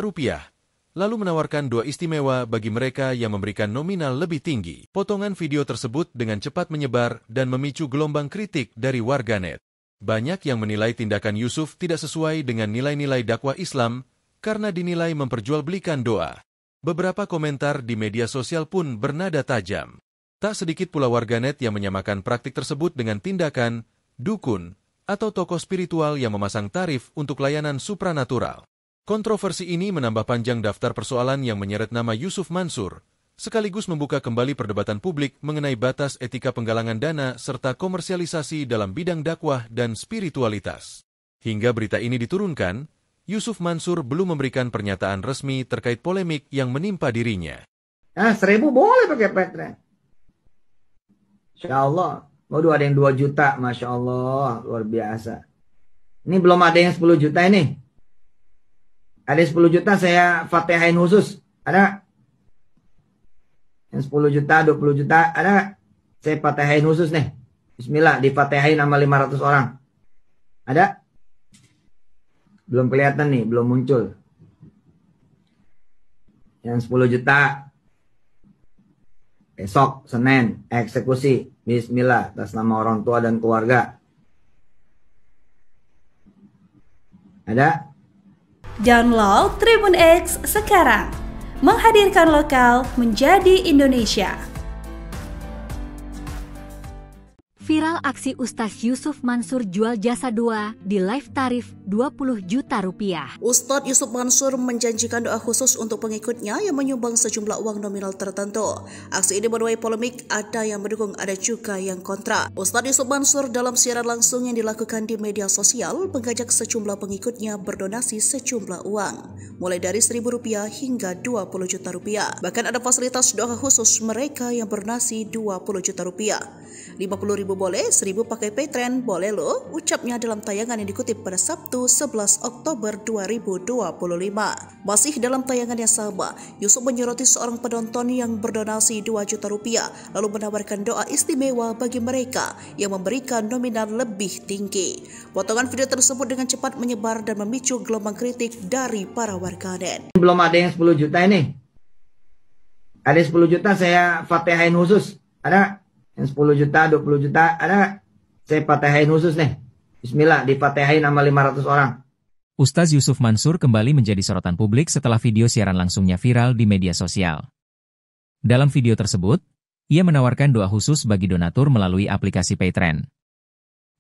lalu menawarkan doa istimewa bagi mereka yang memberikan nominal lebih tinggi. Potongan video tersebut dengan cepat menyebar dan memicu gelombang kritik dari warganet. Banyak yang menilai tindakan Yusuf tidak sesuai dengan nilai-nilai dakwah Islam karena dinilai memperjualbelikan doa. Beberapa komentar di media sosial pun bernada tajam. Tak sedikit pula warganet yang menyamakan praktik tersebut dengan tindakan dukun atau tokoh spiritual yang memasang tarif untuk layanan supranatural. Kontroversi ini menambah panjang daftar persoalan yang menyeret nama Yusuf Mansur, sekaligus membuka kembali perdebatan publik mengenai batas etika penggalangan dana serta komersialisasi dalam bidang dakwah dan spiritualitas. Hingga berita ini diturunkan, Yusuf Mansur belum memberikan pernyataan resmi terkait polemik yang menimpa dirinya. 1.000 boleh pakai Patreon. Insya Allah. Waduh, ada yang 2 juta. Masya Allah, luar biasa. Ini belum ada yang 10 juta ini. Ada 10 juta saya fatihain khusus. Ada? Yang 10 juta, 20 juta. Ada? Saya fatihain khusus nih. Bismillah, difatihain sama 500 orang. Ada? Belum kelihatan nih, belum muncul. Yang 10 juta. Besok, Senin, eksekusi. Bismillah, atas nama orang tua dan keluarga. Ada? Download Tribun X sekarang, menghadirkan lokal menjadi Indonesia. Viral aksi Ustaz Yusuf Mansur jual jasa doa di live tarif 20 juta rupiah. Ustadz Yusuf Mansur menjanjikan doa khusus untuk pengikutnya yang menyumbang sejumlah uang nominal tertentu. Aksi ini menuai polemik, ada yang mendukung, ada juga yang kontra. Ustadz Yusuf Mansur dalam siaran langsung yang dilakukan di media sosial mengajak sejumlah pengikutnya berdonasi sejumlah uang, mulai dari Rp1.000 hingga Rp20 juta. Bahkan ada fasilitas doa khusus mereka yang berdonasi Rp20 juta. 50.000 boleh, 1.000 pakai Patreon boleh loh, ucapnya dalam tayangan yang dikutip pada Sabtu 11 Oktober 2025. Masih dalam tayangan yang sama, Yusuf menyoroti seorang penonton yang berdonasi Rp2 juta lalu menawarkan doa istimewa bagi mereka yang memberikan nominal lebih tinggi. Potongan video tersebut dengan cepat menyebar dan memicu gelombang kritik dari para warganet. Belum ada yang 10 juta ini. Ada 10 juta saya fatihain khusus. Ada? Yang 10 juta, 20 juta, ada? Saya fatihain khusus nih. Bismillah, difatihain sama 500 orang. Ustaz Yusuf Mansur kembali menjadi sorotan publik setelah video siaran langsungnya viral di media sosial. Dalam video tersebut, ia menawarkan doa khusus bagi donatur melalui aplikasi Patreon.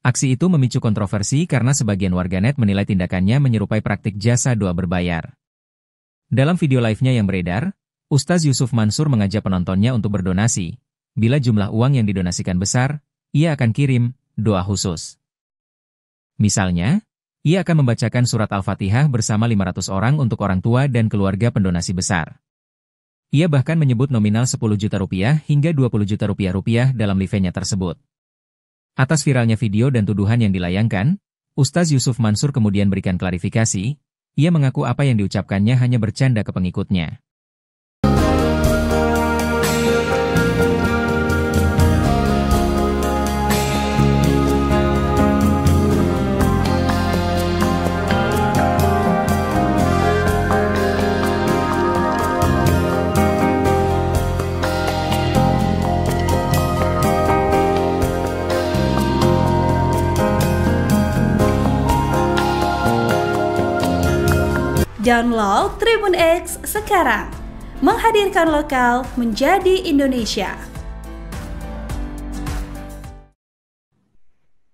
Aksi itu memicu kontroversi karena sebagian warganet menilai tindakannya menyerupai praktik jasa doa berbayar. Dalam video live-nya yang beredar, Ustaz Yusuf Mansur mengajak penontonnya untuk berdonasi. Bila jumlah uang yang didonasikan besar, ia akan kirim doa khusus. Misalnya, ia akan membacakan surat Al-Fatihah bersama 500 orang untuk orang tua dan keluarga pendonasi besar. Ia bahkan menyebut nominal Rp10 juta hingga Rp20 juta dalam live-nya tersebut. Atas viralnya video dan tuduhan yang dilayangkan, Ustaz Yusuf Mansur kemudian berikan klarifikasi. Ia mengaku apa yang diucapkannya hanya bercanda ke pengikutnya. Download Tribun X sekarang, menghadirkan lokal menjadi Indonesia.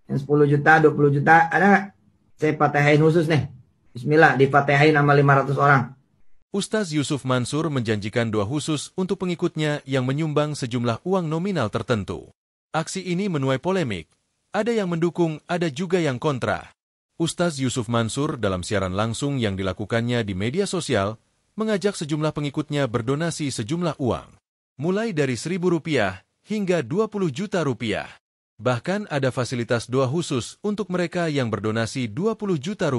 Yang 10 juta, 20 juta, ada? Saya fatihain khusus nih. Bismillah, difatihain sama 500 orang. Ustaz Yusuf Mansur menjanjikan doa khusus untuk pengikutnya yang menyumbang sejumlah uang nominal tertentu. Aksi ini menuai polemik. Ada yang mendukung, ada juga yang kontra. Ustaz Yusuf Mansur dalam siaran langsung yang dilakukannya di media sosial mengajak sejumlah pengikutnya berdonasi sejumlah uang, mulai dari Rp1.000 hingga Rp20 juta. Bahkan ada fasilitas doa khusus untuk mereka yang berdonasi Rp20 juta.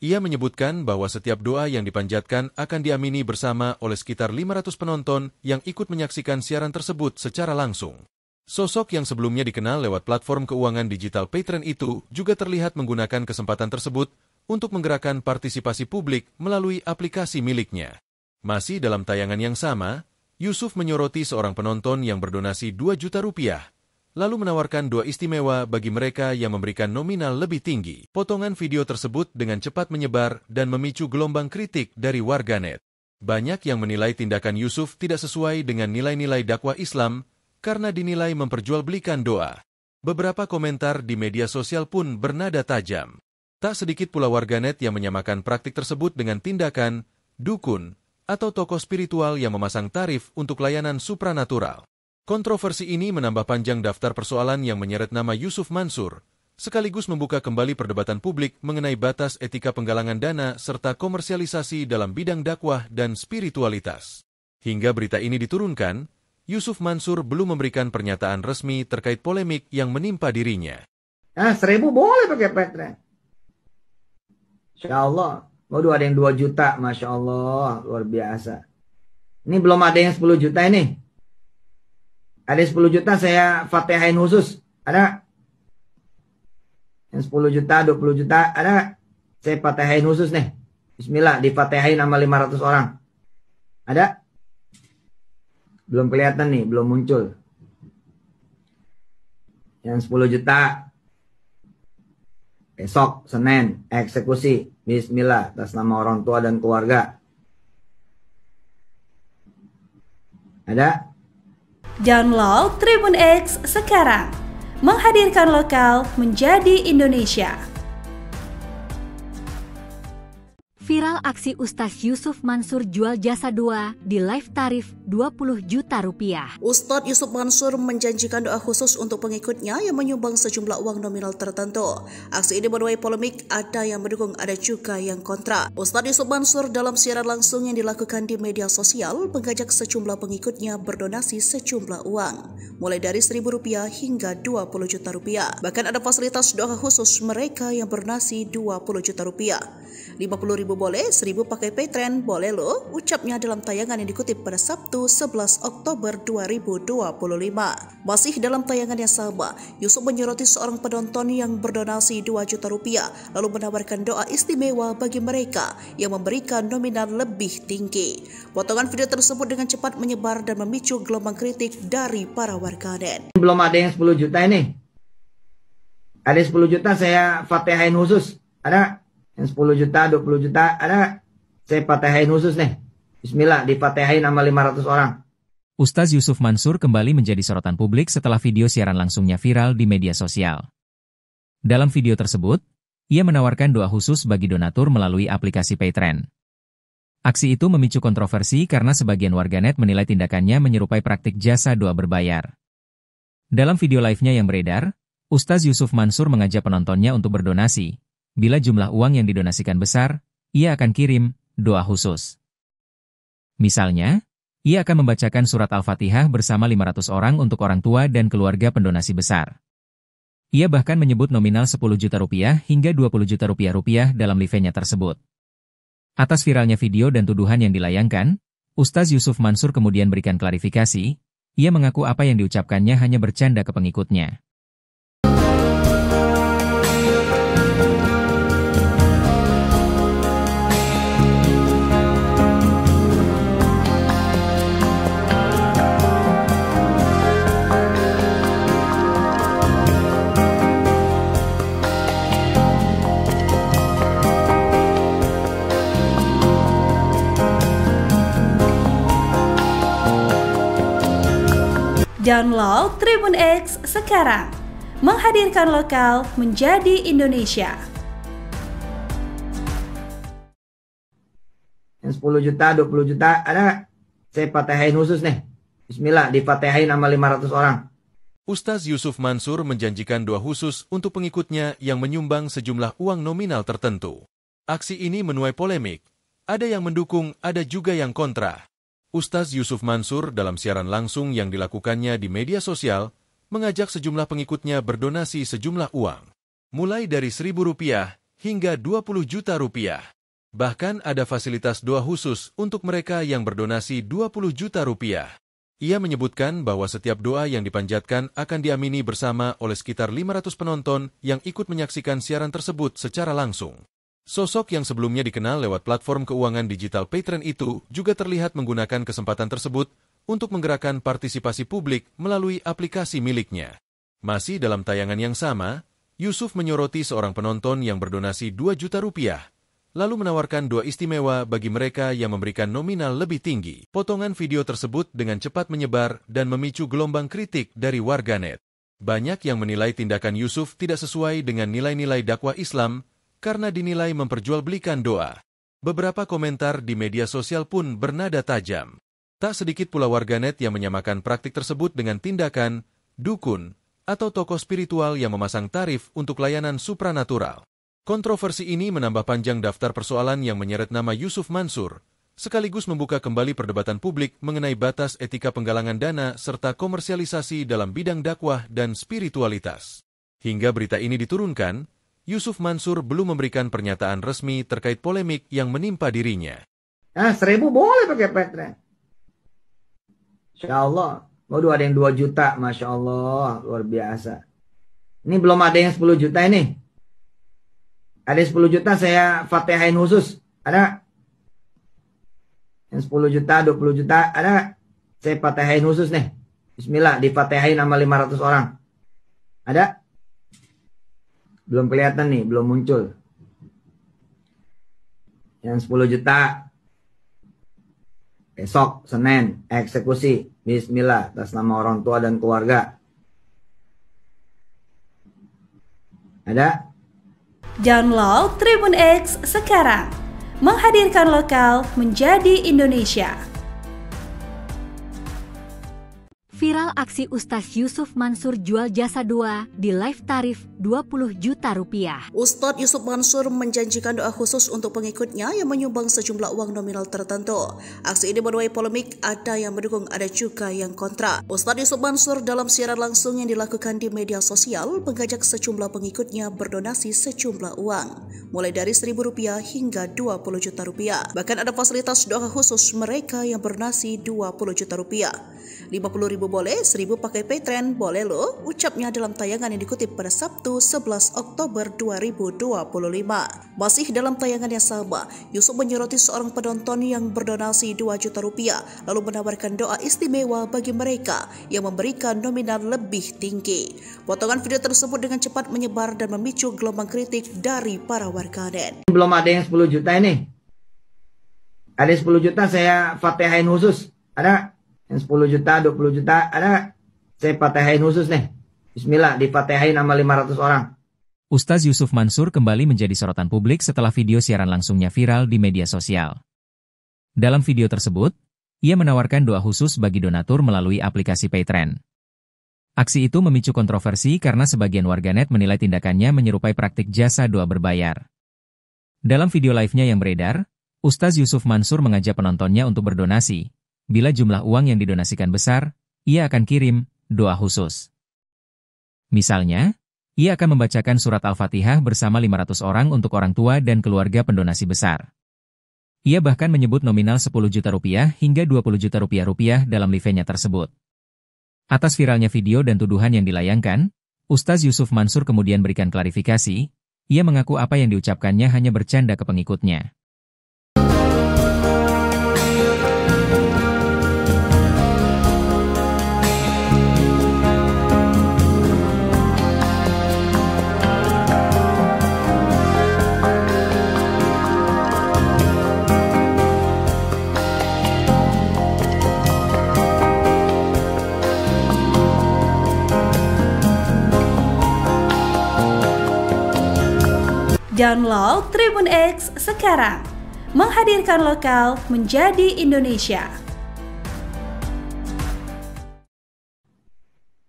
Ia menyebutkan bahwa setiap doa yang dipanjatkan akan diamini bersama oleh sekitar 500 penonton yang ikut menyaksikan siaran tersebut secara langsung. Sosok yang sebelumnya dikenal lewat platform keuangan digital Patreon itu juga terlihat menggunakan kesempatan tersebut untuk menggerakkan partisipasi publik melalui aplikasi miliknya. Masih dalam tayangan yang sama, Yusuf menyoroti seorang penonton yang berdonasi 2 juta rupiah, lalu menawarkan doa istimewa bagi mereka yang memberikan nominal lebih tinggi. Potongan video tersebut dengan cepat menyebar dan memicu gelombang kritik dari warganet. Banyak yang menilai tindakan Yusuf tidak sesuai dengan nilai-nilai dakwah Islam karena dinilai memperjualbelikan doa. Beberapa komentar di media sosial pun bernada tajam. Tak sedikit pula warganet yang menyamakan praktik tersebut dengan tindakan dukun atau tokoh spiritual yang memasang tarif untuk layanan supranatural. Kontroversi ini menambah panjang daftar persoalan yang menyeret nama Yusuf Mansur, sekaligus membuka kembali perdebatan publik mengenai batas etika penggalangan dana serta komersialisasi dalam bidang dakwah dan spiritualitas. Hingga berita ini diturunkan, Yusuf Mansur belum memberikan pernyataan resmi terkait polemik yang menimpa dirinya. 1.000 boleh pakai Patreon. Insya Allah. Waduh, ada yang 2 juta. Masya Allah. Luar biasa. Ini belum ada yang 10 juta ini. Ada 10 juta saya fatihain khusus. Ada? Yang 10 juta, 20 juta. Ada? Saya fatihain khusus nih. Bismillah. Difatihain sama 500 orang. Ada? Belum kelihatan nih. Belum muncul. Yang 10 juta. Besok, Senin. Eksekusi. Bismillah. Atas nama orang tua dan keluarga. Ada? Download Tribun X sekarang. Menghadirkan lokal menjadi Indonesia. Viral aksi Ustaz Yusuf Mansur jual jasa doa di live tarif 20 juta rupiah. Ustadz Yusuf Mansur menjanjikan doa khusus untuk pengikutnya yang menyumbang sejumlah uang nominal tertentu. Aksi ini menuai polemik, ada yang mendukung, ada juga yang kontra. Ustadz Yusuf Mansur dalam siaran langsung yang dilakukan di media sosial mengajak sejumlah pengikutnya berdonasi sejumlah uang, mulai dari Rp1.000 hingga Rp20 juta. Bahkan ada fasilitas doa khusus mereka yang berdonasi Rp20 juta. 50.000 boleh, 1.000 pakai Patreon boleh loh, ucapnya dalam tayangan yang dikutip pada Sabtu 11 Oktober 2025. Masih dalam tayangan yang sama, Yusuf menyoroti seorang penonton yang berdonasi 2 juta rupiah, lalu menawarkan doa istimewa bagi mereka yang memberikan nominal lebih tinggi. Potongan video tersebut dengan cepat menyebar dan memicu gelombang kritik dari para warganet. Belum ada yang 10 juta ini. Ada 10 juta saya fatihain khusus. Ada? Yang 10 juta, 20 juta, ada? Saya fatihain khusus nih. Bismillah, difatihain sama 500 orang. Ustaz Yusuf Mansur kembali menjadi sorotan publik setelah video siaran langsungnya viral di media sosial. Dalam video tersebut, ia menawarkan doa khusus bagi donatur melalui aplikasi Patreon. Aksi itu memicu kontroversi karena sebagian warganet menilai tindakannya menyerupai praktik jasa doa berbayar. Dalam video live-nya yang beredar, Ustaz Yusuf Mansur mengajak penontonnya untuk berdonasi. Bila jumlah uang yang didonasikan besar, ia akan kirim doa khusus. Misalnya, ia akan membacakan surat Al-Fatihah bersama 500 orang untuk orang tua dan keluarga pendonasi besar. Ia bahkan menyebut nominal 10 juta rupiah hingga 20 juta rupiah dalam live-nya tersebut. Atas viralnya video dan tuduhan yang dilayangkan, Ustaz Yusuf Mansur kemudian berikan klarifikasi. Ia mengaku apa yang diucapkannya hanya bercanda ke pengikutnya. Download Tribun X sekarang. Menghadirkan lokal menjadi Indonesia. Yang 10 juta, 20 juta, ada? Saya fatihain khusus nih. Bismillah, difatihain sama 500 orang. Ustaz Yusuf Mansur menjanjikan doa khusus untuk pengikutnya yang menyumbang sejumlah uang nominal tertentu. Aksi ini menuai polemik. Ada yang mendukung, ada juga yang kontra. Ustaz Yusuf Mansur dalam siaran langsung yang dilakukannya di media sosial mengajak sejumlah pengikutnya berdonasi sejumlah uang, mulai dari Rp1.000 hingga Rp20 juta. Bahkan ada fasilitas doa khusus untuk mereka yang berdonasi Rp20 juta. Ia menyebutkan bahwa setiap doa yang dipanjatkan akan diamini bersama oleh sekitar 500 penonton yang ikut menyaksikan siaran tersebut secara langsung. Sosok yang sebelumnya dikenal lewat platform keuangan digital Paytrend itu juga terlihat menggunakan kesempatan tersebut untuk menggerakkan partisipasi publik melalui aplikasi miliknya. Masih dalam tayangan yang sama, Yusuf menyoroti seorang penonton yang berdonasi 2 juta rupiah, lalu menawarkan doa istimewa bagi mereka yang memberikan nominal lebih tinggi. Potongan video tersebut dengan cepat menyebar dan memicu gelombang kritik dari warganet. Banyak yang menilai tindakan Yusuf tidak sesuai dengan nilai-nilai dakwah Islam karena dinilai memperjualbelikan doa. Beberapa komentar di media sosial pun bernada tajam. Tak sedikit pula warganet yang menyamakan praktik tersebut dengan tindakan dukun atau tokoh spiritual yang memasang tarif untuk layanan supranatural. Kontroversi ini menambah panjang daftar persoalan yang menyeret nama Yusuf Mansur, sekaligus membuka kembali perdebatan publik mengenai batas etika penggalangan dana serta komersialisasi dalam bidang dakwah dan spiritualitas. Hingga berita ini diturunkan, Yusuf Mansur belum memberikan pernyataan resmi terkait polemik yang menimpa dirinya. 1.000 boleh pakai Paytrend. Insya Allah. Waduh, ada yang 2 juta. Masya Allah, luar biasa. Ini belum ada yang 10 juta ini. Ada 10 juta saya fatihain khusus. Ada? Yang 10 juta, 20 juta. Ada? Saya fatihain khusus nih. Bismillah, difatihain sama 500 orang. Ada? Belum kelihatan nih, belum muncul. Yang 10 juta. Besok, Senin, eksekusi. Bismillah, atas nama orang tua dan keluarga. Ada? Download Tribun X sekarang, menghadirkan lokal menjadi Indonesia. Viral aksi Ustaz Yusuf Mansur jual jasa doa di live tarif 20 juta rupiah. Ustadz Yusuf Mansur menjanjikan doa khusus untuk pengikutnya yang menyumbang sejumlah uang nominal tertentu. Aksi ini menuai polemik, ada yang mendukung, ada juga yang kontra. Ustadz Yusuf Mansur dalam siaran langsung yang dilakukan di media sosial mengajak sejumlah pengikutnya berdonasi sejumlah uang, mulai dari Rp1.000 hingga Rp20 juta. Bahkan ada fasilitas doa khusus mereka yang berdonasi Rp20 juta. 50.000 boleh, 1.000 pakai Paytrend boleh loh, ucapnya dalam tayangan yang dikutip pada Sabtu 11 Oktober 2025. Masih dalam tayangan yang sama, Yusuf menyoroti seorang penonton yang berdonasi 2 juta rupiah, lalu menawarkan doa istimewa bagi mereka yang memberikan nominal lebih tinggi. Potongan video tersebut dengan cepat menyebar dan memicu gelombang kritik dari para warganet. Belum ada yang 10 juta ini. Ada 10 juta saya fatihain khusus. Ada? Yang 10 juta, 20 juta, ada? Saya fatihain khusus nih. Bismillah, difatihain sama 500 orang. Ustaz Yusuf Mansur kembali menjadi sorotan publik setelah video siaran langsungnya viral di media sosial. Dalam video tersebut, ia menawarkan doa khusus bagi donatur melalui aplikasi Paytrend. Aksi itu memicu kontroversi karena sebagian warganet menilai tindakannya menyerupai praktik jasa doa berbayar. Dalam video live-nya yang beredar, Ustaz Yusuf Mansur mengajak penontonnya untuk berdonasi. Bila jumlah uang yang didonasikan besar, ia akan kirim doa khusus. Misalnya, ia akan membacakan surat Al-Fatihah bersama 500 orang untuk orang tua dan keluarga pendonasi besar. Ia bahkan menyebut nominal 10 juta rupiah hingga 20 juta rupiah dalam live-nya tersebut. Atas viralnya video dan tuduhan yang dilayangkan, Ustaz Yusuf Mansur kemudian berikan klarifikasi. Ia mengaku apa yang diucapkannya hanya bercanda ke pengikutnya. Download Tribun X sekarang, menghadirkan lokal menjadi Indonesia.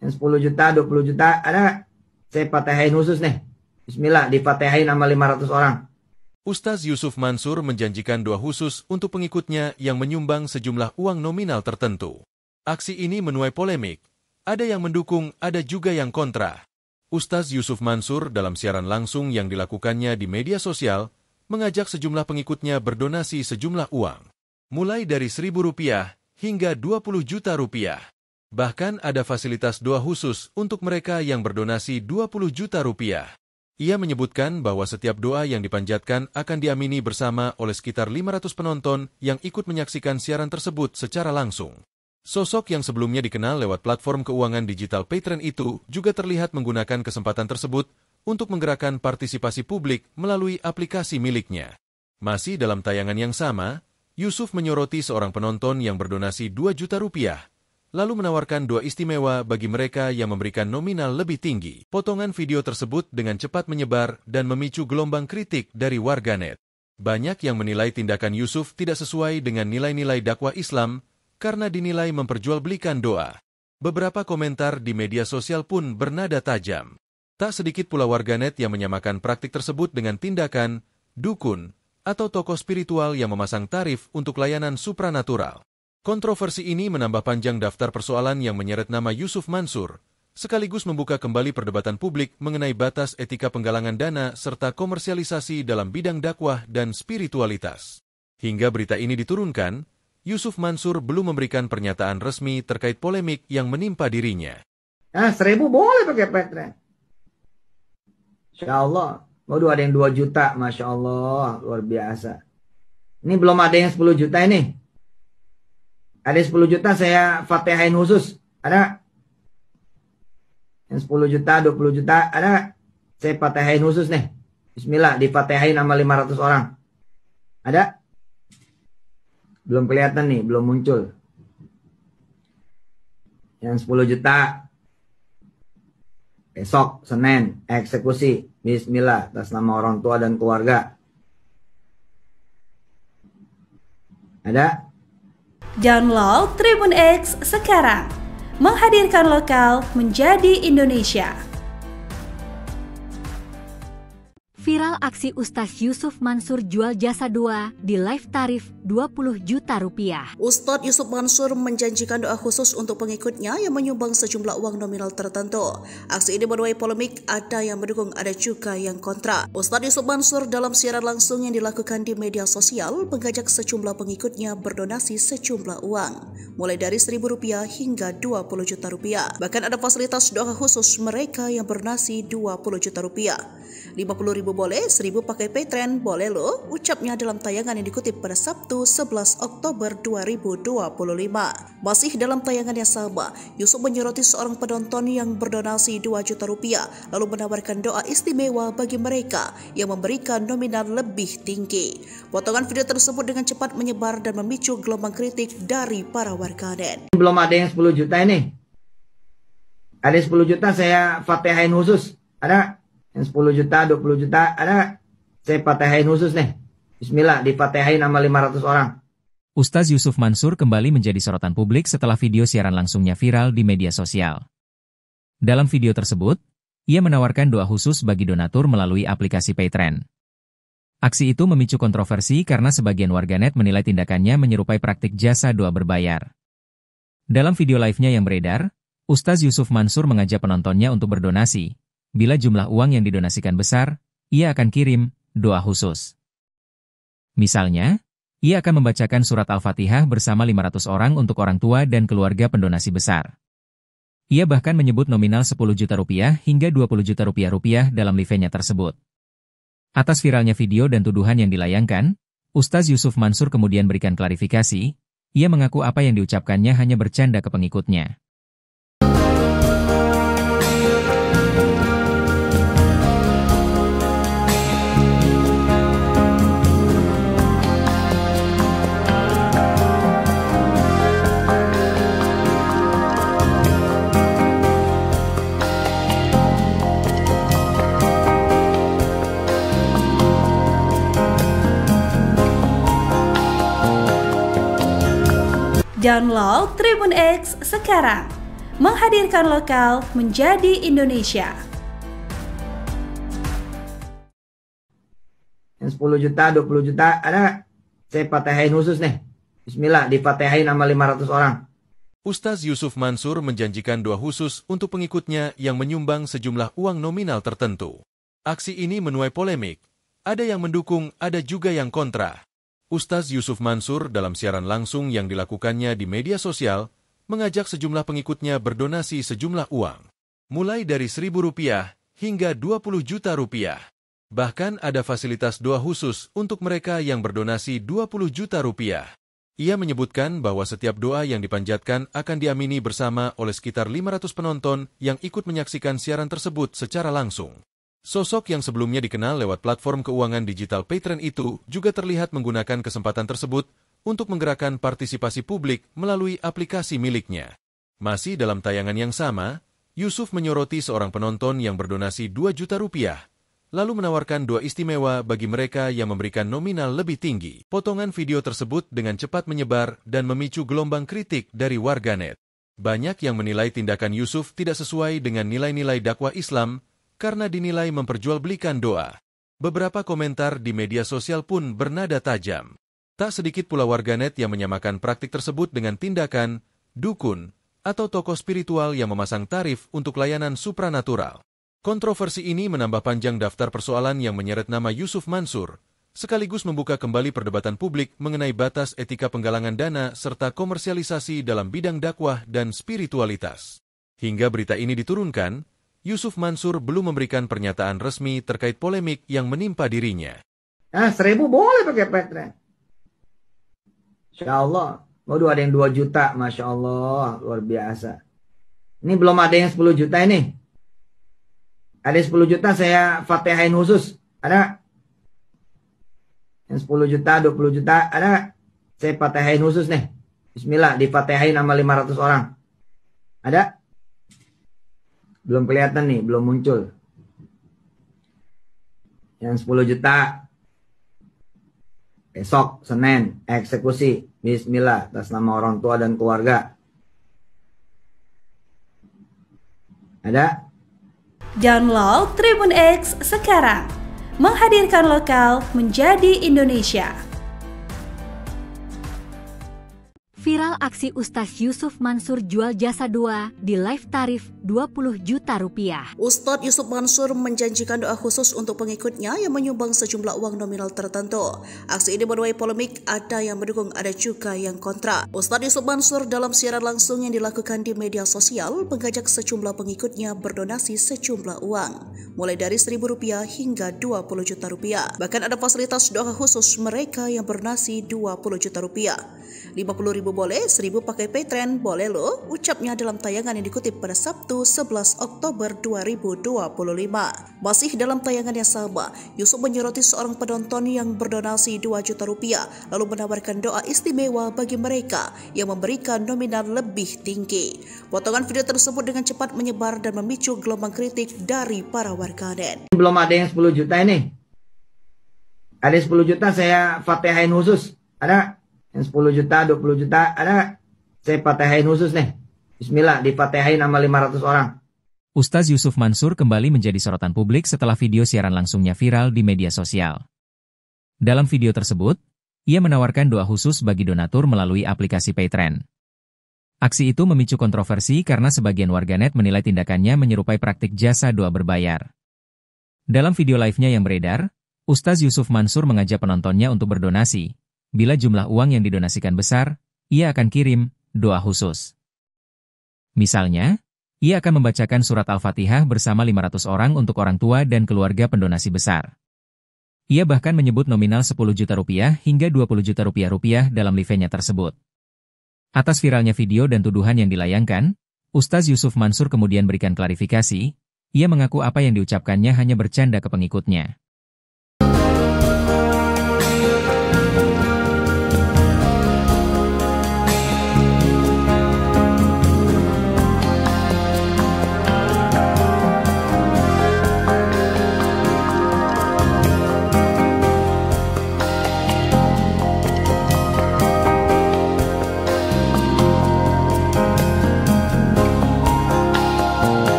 Yang 10 juta, 20 juta, ada? Saya fatihain khusus nih. Bismillah, difatihain sama 500 orang. Ustaz Yusuf Mansur menjanjikan doa khusus untuk pengikutnya yang menyumbang sejumlah uang nominal tertentu. Aksi ini menuai polemik. Ada yang mendukung, ada juga yang kontra. Ustaz Yusuf Mansur dalam siaran langsung yang dilakukannya di media sosial mengajak sejumlah pengikutnya berdonasi sejumlah uang, mulai dari Rp1.000 hingga Rp20 juta. Bahkan ada fasilitas doa khusus untuk mereka yang berdonasi Rp20 juta. Ia menyebutkan bahwa setiap doa yang dipanjatkan akan diamini bersama oleh sekitar 500 penonton yang ikut menyaksikan siaran tersebut secara langsung. Sosok yang sebelumnya dikenal lewat platform keuangan digital Paytrend itu juga terlihat menggunakan kesempatan tersebut untuk menggerakkan partisipasi publik melalui aplikasi miliknya. Masih dalam tayangan yang sama, Yusuf menyoroti seorang penonton yang berdonasi 2 juta rupiah, lalu menawarkan doa istimewa bagi mereka yang memberikan nominal lebih tinggi. Potongan video tersebut dengan cepat menyebar dan memicu gelombang kritik dari warganet. Banyak yang menilai tindakan Yusuf tidak sesuai dengan nilai-nilai dakwah Islam karena dinilai memperjualbelikan doa. Beberapa komentar di media sosial pun bernada tajam. Tak sedikit pula warganet yang menyamakan praktik tersebut dengan tindakan dukun atau tokoh spiritual yang memasang tarif untuk layanan supranatural. Kontroversi ini menambah panjang daftar persoalan yang menyeret nama Yusuf Mansur, sekaligus membuka kembali perdebatan publik mengenai batas etika penggalangan dana serta komersialisasi dalam bidang dakwah dan spiritualitas. Hingga berita ini diturunkan, Yusuf Mansur belum memberikan pernyataan resmi terkait polemik yang menimpa dirinya. 1.000 boleh pakai Paytrend. Insya Allah. Waduh, ada yang 2 juta, Masya Allah, luar biasa. Ini belum ada yang 10 juta ini. Ada 10 juta saya fatihain khusus. Ada? Yang 10 juta, 20 juta, ada? Saya fatihain khusus nih. Bismillah, difatihain sama 500 orang. Ada? Belum kelihatan nih, belum muncul. Yang 10 juta. Besok, Senin, eksekusi. Bismillah, atas nama orang tua dan keluarga. Ada? Download Tribun X sekarang, menghadirkan lokal menjadi Indonesia. Viral aksi Ustaz Yusuf Mansur jual jasa doa di live tarif 20 juta rupiah. Ustadz Yusuf Mansur menjanjikan doa khusus untuk pengikutnya yang menyumbang sejumlah uang nominal tertentu. Aksi ini menuai polemik, ada yang mendukung, ada juga yang kontra. Ustadz Yusuf Mansur dalam siaran langsung yang dilakukan di media sosial mengajak sejumlah pengikutnya berdonasi sejumlah uang, mulai dari Rp1.000 hingga Rp20 juta. Bahkan ada fasilitas doa khusus mereka yang berdonasi Rp20 juta. 50.000 boleh, 1.000 pakai Paytrend boleh loh, ucapnya dalam tayangan yang dikutip pada Sabtu 11 Oktober 2025. Masih dalam tayangan yang sama, Yusuf menyoroti seorang penonton yang berdonasi 2 juta rupiah, lalu menawarkan doa istimewa bagi mereka yang memberikan nominal lebih tinggi. Potongan video tersebut dengan cepat menyebar dan memicu gelombang kritik dari para warganet. Belum ada yang 10 juta ini. Ada 10 juta saya fatihain khusus. Ada? Yang 10 juta, 20 juta, ada? Saya fatihain khusus nih. Bismillah, difatihain sama 500 orang. Ustaz Yusuf Mansur kembali menjadi sorotan publik setelah video siaran langsungnya viral di media sosial. Dalam video tersebut, ia menawarkan doa khusus bagi donatur melalui aplikasi Paytrend. Aksi itu memicu kontroversi karena sebagian warganet menilai tindakannya menyerupai praktik jasa doa berbayar. Dalam video live-nya yang beredar, Ustaz Yusuf Mansur mengajak penontonnya untuk berdonasi. Bila jumlah uang yang didonasikan besar, ia akan kirim doa khusus. Misalnya, ia akan membacakan surat Al-Fatihah bersama 500 orang untuk orang tua dan keluarga pendonasi besar. Ia bahkan menyebut nominal 10 juta rupiah hingga 20 juta rupiah dalam live-nya tersebut. Atas viralnya video dan tuduhan yang dilayangkan, Ustaz Yusuf Mansur kemudian berikan klarifikasi. Ia mengaku apa yang diucapkannya hanya bercanda ke pengikutnya. Download Tribun X sekarang, menghadirkan lokal menjadi Indonesia. Yang 10 juta, 20 juta, ada? Saya fatihain khusus nih. Bismillah, difatihain sama 500 orang. Ustaz Yusuf Mansur menjanjikan doa khusus untuk pengikutnya yang menyumbang sejumlah uang nominal tertentu. Aksi ini menuai polemik. Ada yang mendukung, ada juga yang kontra. Ustaz Yusuf Mansur dalam siaran langsung yang dilakukannya di media sosial mengajak sejumlah pengikutnya berdonasi sejumlah uang, mulai dari Rp1.000 hingga 20 juta rupiah. Bahkan ada fasilitas doa khusus untuk mereka yang berdonasi 20 juta rupiah. Ia menyebutkan bahwa setiap doa yang dipanjatkan akan diamini bersama oleh sekitar 500 penonton yang ikut menyaksikan siaran tersebut secara langsung. Sosok yang sebelumnya dikenal lewat platform keuangan digital Paytrend itu juga terlihat menggunakan kesempatan tersebut untuk menggerakkan partisipasi publik melalui aplikasi miliknya. Masih dalam tayangan yang sama, Yusuf menyoroti seorang penonton yang berdonasi 2 juta rupiah, lalu menawarkan doa istimewa bagi mereka yang memberikan nominal lebih tinggi. Potongan video tersebut dengan cepat menyebar dan memicu gelombang kritik dari warganet. Banyak yang menilai tindakan Yusuf tidak sesuai dengan nilai-nilai dakwah Islam, karena dinilai memperjualbelikan doa. Beberapa komentar di media sosial pun bernada tajam. Tak sedikit pula warganet yang menyamakan praktik tersebut dengan tindakan dukun atau tokoh spiritual yang memasang tarif untuk layanan supranatural. Kontroversi ini menambah panjang daftar persoalan yang menyeret nama Yusuf Mansur, sekaligus membuka kembali perdebatan publik mengenai batas etika penggalangan dana serta komersialisasi dalam bidang dakwah dan spiritualitas. Hingga berita ini diturunkan, Yusuf Mansur belum memberikan pernyataan resmi terkait polemik yang menimpa dirinya. 1.000 boleh pakai Paytrend. Insya Allah. Waduh, ada yang 2 juta. Masya Allah. Luar biasa. Ini belum ada yang 10 juta ini. Ada 10 juta saya fatihain khusus. Ada? Yang 10 juta, 20 juta. Ada? Saya fatihain khusus nih. Bismillah. Difatihain sama 500 orang. Ada? Belum kelihatan nih, belum muncul. Yang 10 juta. Besok, Senin, eksekusi. Bismillah, atas nama orang tua dan keluarga. Ada? Download Tribun X sekarang. Menghadirkan lokal menjadi Indonesia. Viral aksi Ustaz Yusuf Mansur jual jasa doa di live tarif 20 juta rupiah. Ustadz Yusuf Mansur menjanjikan doa khusus untuk pengikutnya yang menyumbang sejumlah uang nominal tertentu. Aksi ini menuai polemik, ada yang mendukung, ada juga yang kontra. Ustadz Yusuf Mansur dalam siaran langsung yang dilakukan di media sosial mengajak sejumlah pengikutnya berdonasi sejumlah uang, mulai dari Rp1.000 hingga Rp20 juta. Bahkan ada fasilitas doa khusus mereka yang berdonasi Rp20 juta. 50.000 boleh, 1.000 pakai Paytrend boleh loh, ucapnya dalam tayangan yang dikutip pada Sabtu 11 Oktober 2025. Masih dalam tayangan yang sama, Yusuf menyoroti seorang penonton yang berdonasi 2 juta rupiah, lalu menawarkan doa istimewa bagi mereka yang memberikan nominal lebih tinggi. Potongan video tersebut dengan cepat menyebar dan memicu gelombang kritik dari para warganet. Belum ada yang 10 juta ini. Ada 10 juta saya fatihain khusus. Ada? Yang 10 juta, 20 juta, ada? Saya fatihain khusus nih. Bismillah, difatihain sama 500 orang. Ustaz Yusuf Mansur kembali menjadi sorotan publik setelah video siaran langsungnya viral di media sosial. Dalam video tersebut, ia menawarkan doa khusus bagi donatur melalui aplikasi Paytrend. Aksi itu memicu kontroversi karena sebagian warganet menilai tindakannya menyerupai praktik jasa doa berbayar. Dalam video live-nya yang beredar, Ustaz Yusuf Mansur mengajak penontonnya untuk berdonasi. Bila jumlah uang yang didonasikan besar, ia akan kirim doa khusus. Misalnya, ia akan membacakan surat Al-Fatihah bersama 500 orang untuk orang tua dan keluarga pendonasi besar. Ia bahkan menyebut nominal 10 juta rupiah hingga 20 juta rupiah dalam live-nya tersebut. Atas viralnya video dan tuduhan yang dilayangkan, Ustaz Yusuf Mansur kemudian berikan klarifikasi. Ia mengaku apa yang diucapkannya hanya bercanda ke pengikutnya.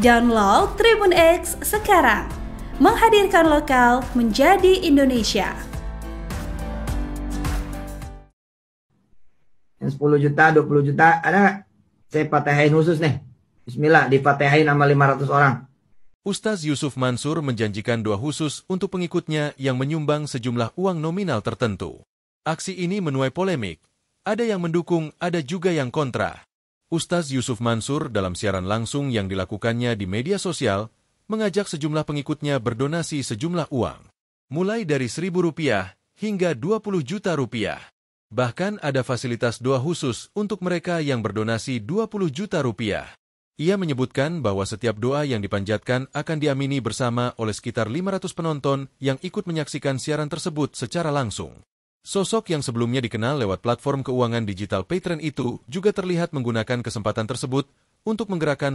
Download Tribun X sekarang. Menghadirkan lokal menjadi Indonesia. Yang 10 juta, 20 juta, ada? Saya fatihain khusus nih. Bismillah, difatihain sama 500 orang. Ustaz Yusuf Mansur menjanjikan doa khusus untuk pengikutnya yang menyumbang sejumlah uang nominal tertentu. Aksi ini menuai polemik. Ada yang mendukung, ada juga yang kontra. Ustaz Yusuf Mansur dalam siaran langsung yang dilakukannya di media sosial mengajak sejumlah pengikutnya berdonasi sejumlah uang, mulai dari Rp1.000 hingga Rp20 juta. Bahkan ada fasilitas doa khusus untuk mereka yang berdonasi Rp20 juta. Ia menyebutkan bahwa setiap doa yang dipanjatkan akan diamini bersama oleh sekitar 500 penonton yang ikut menyaksikan siaran tersebut secara langsung. Sosok yang sebelumnya dikenal lewat platform keuangan digital Patreon itu juga terlihat menggunakan kesempatan tersebut untuk menggerakkan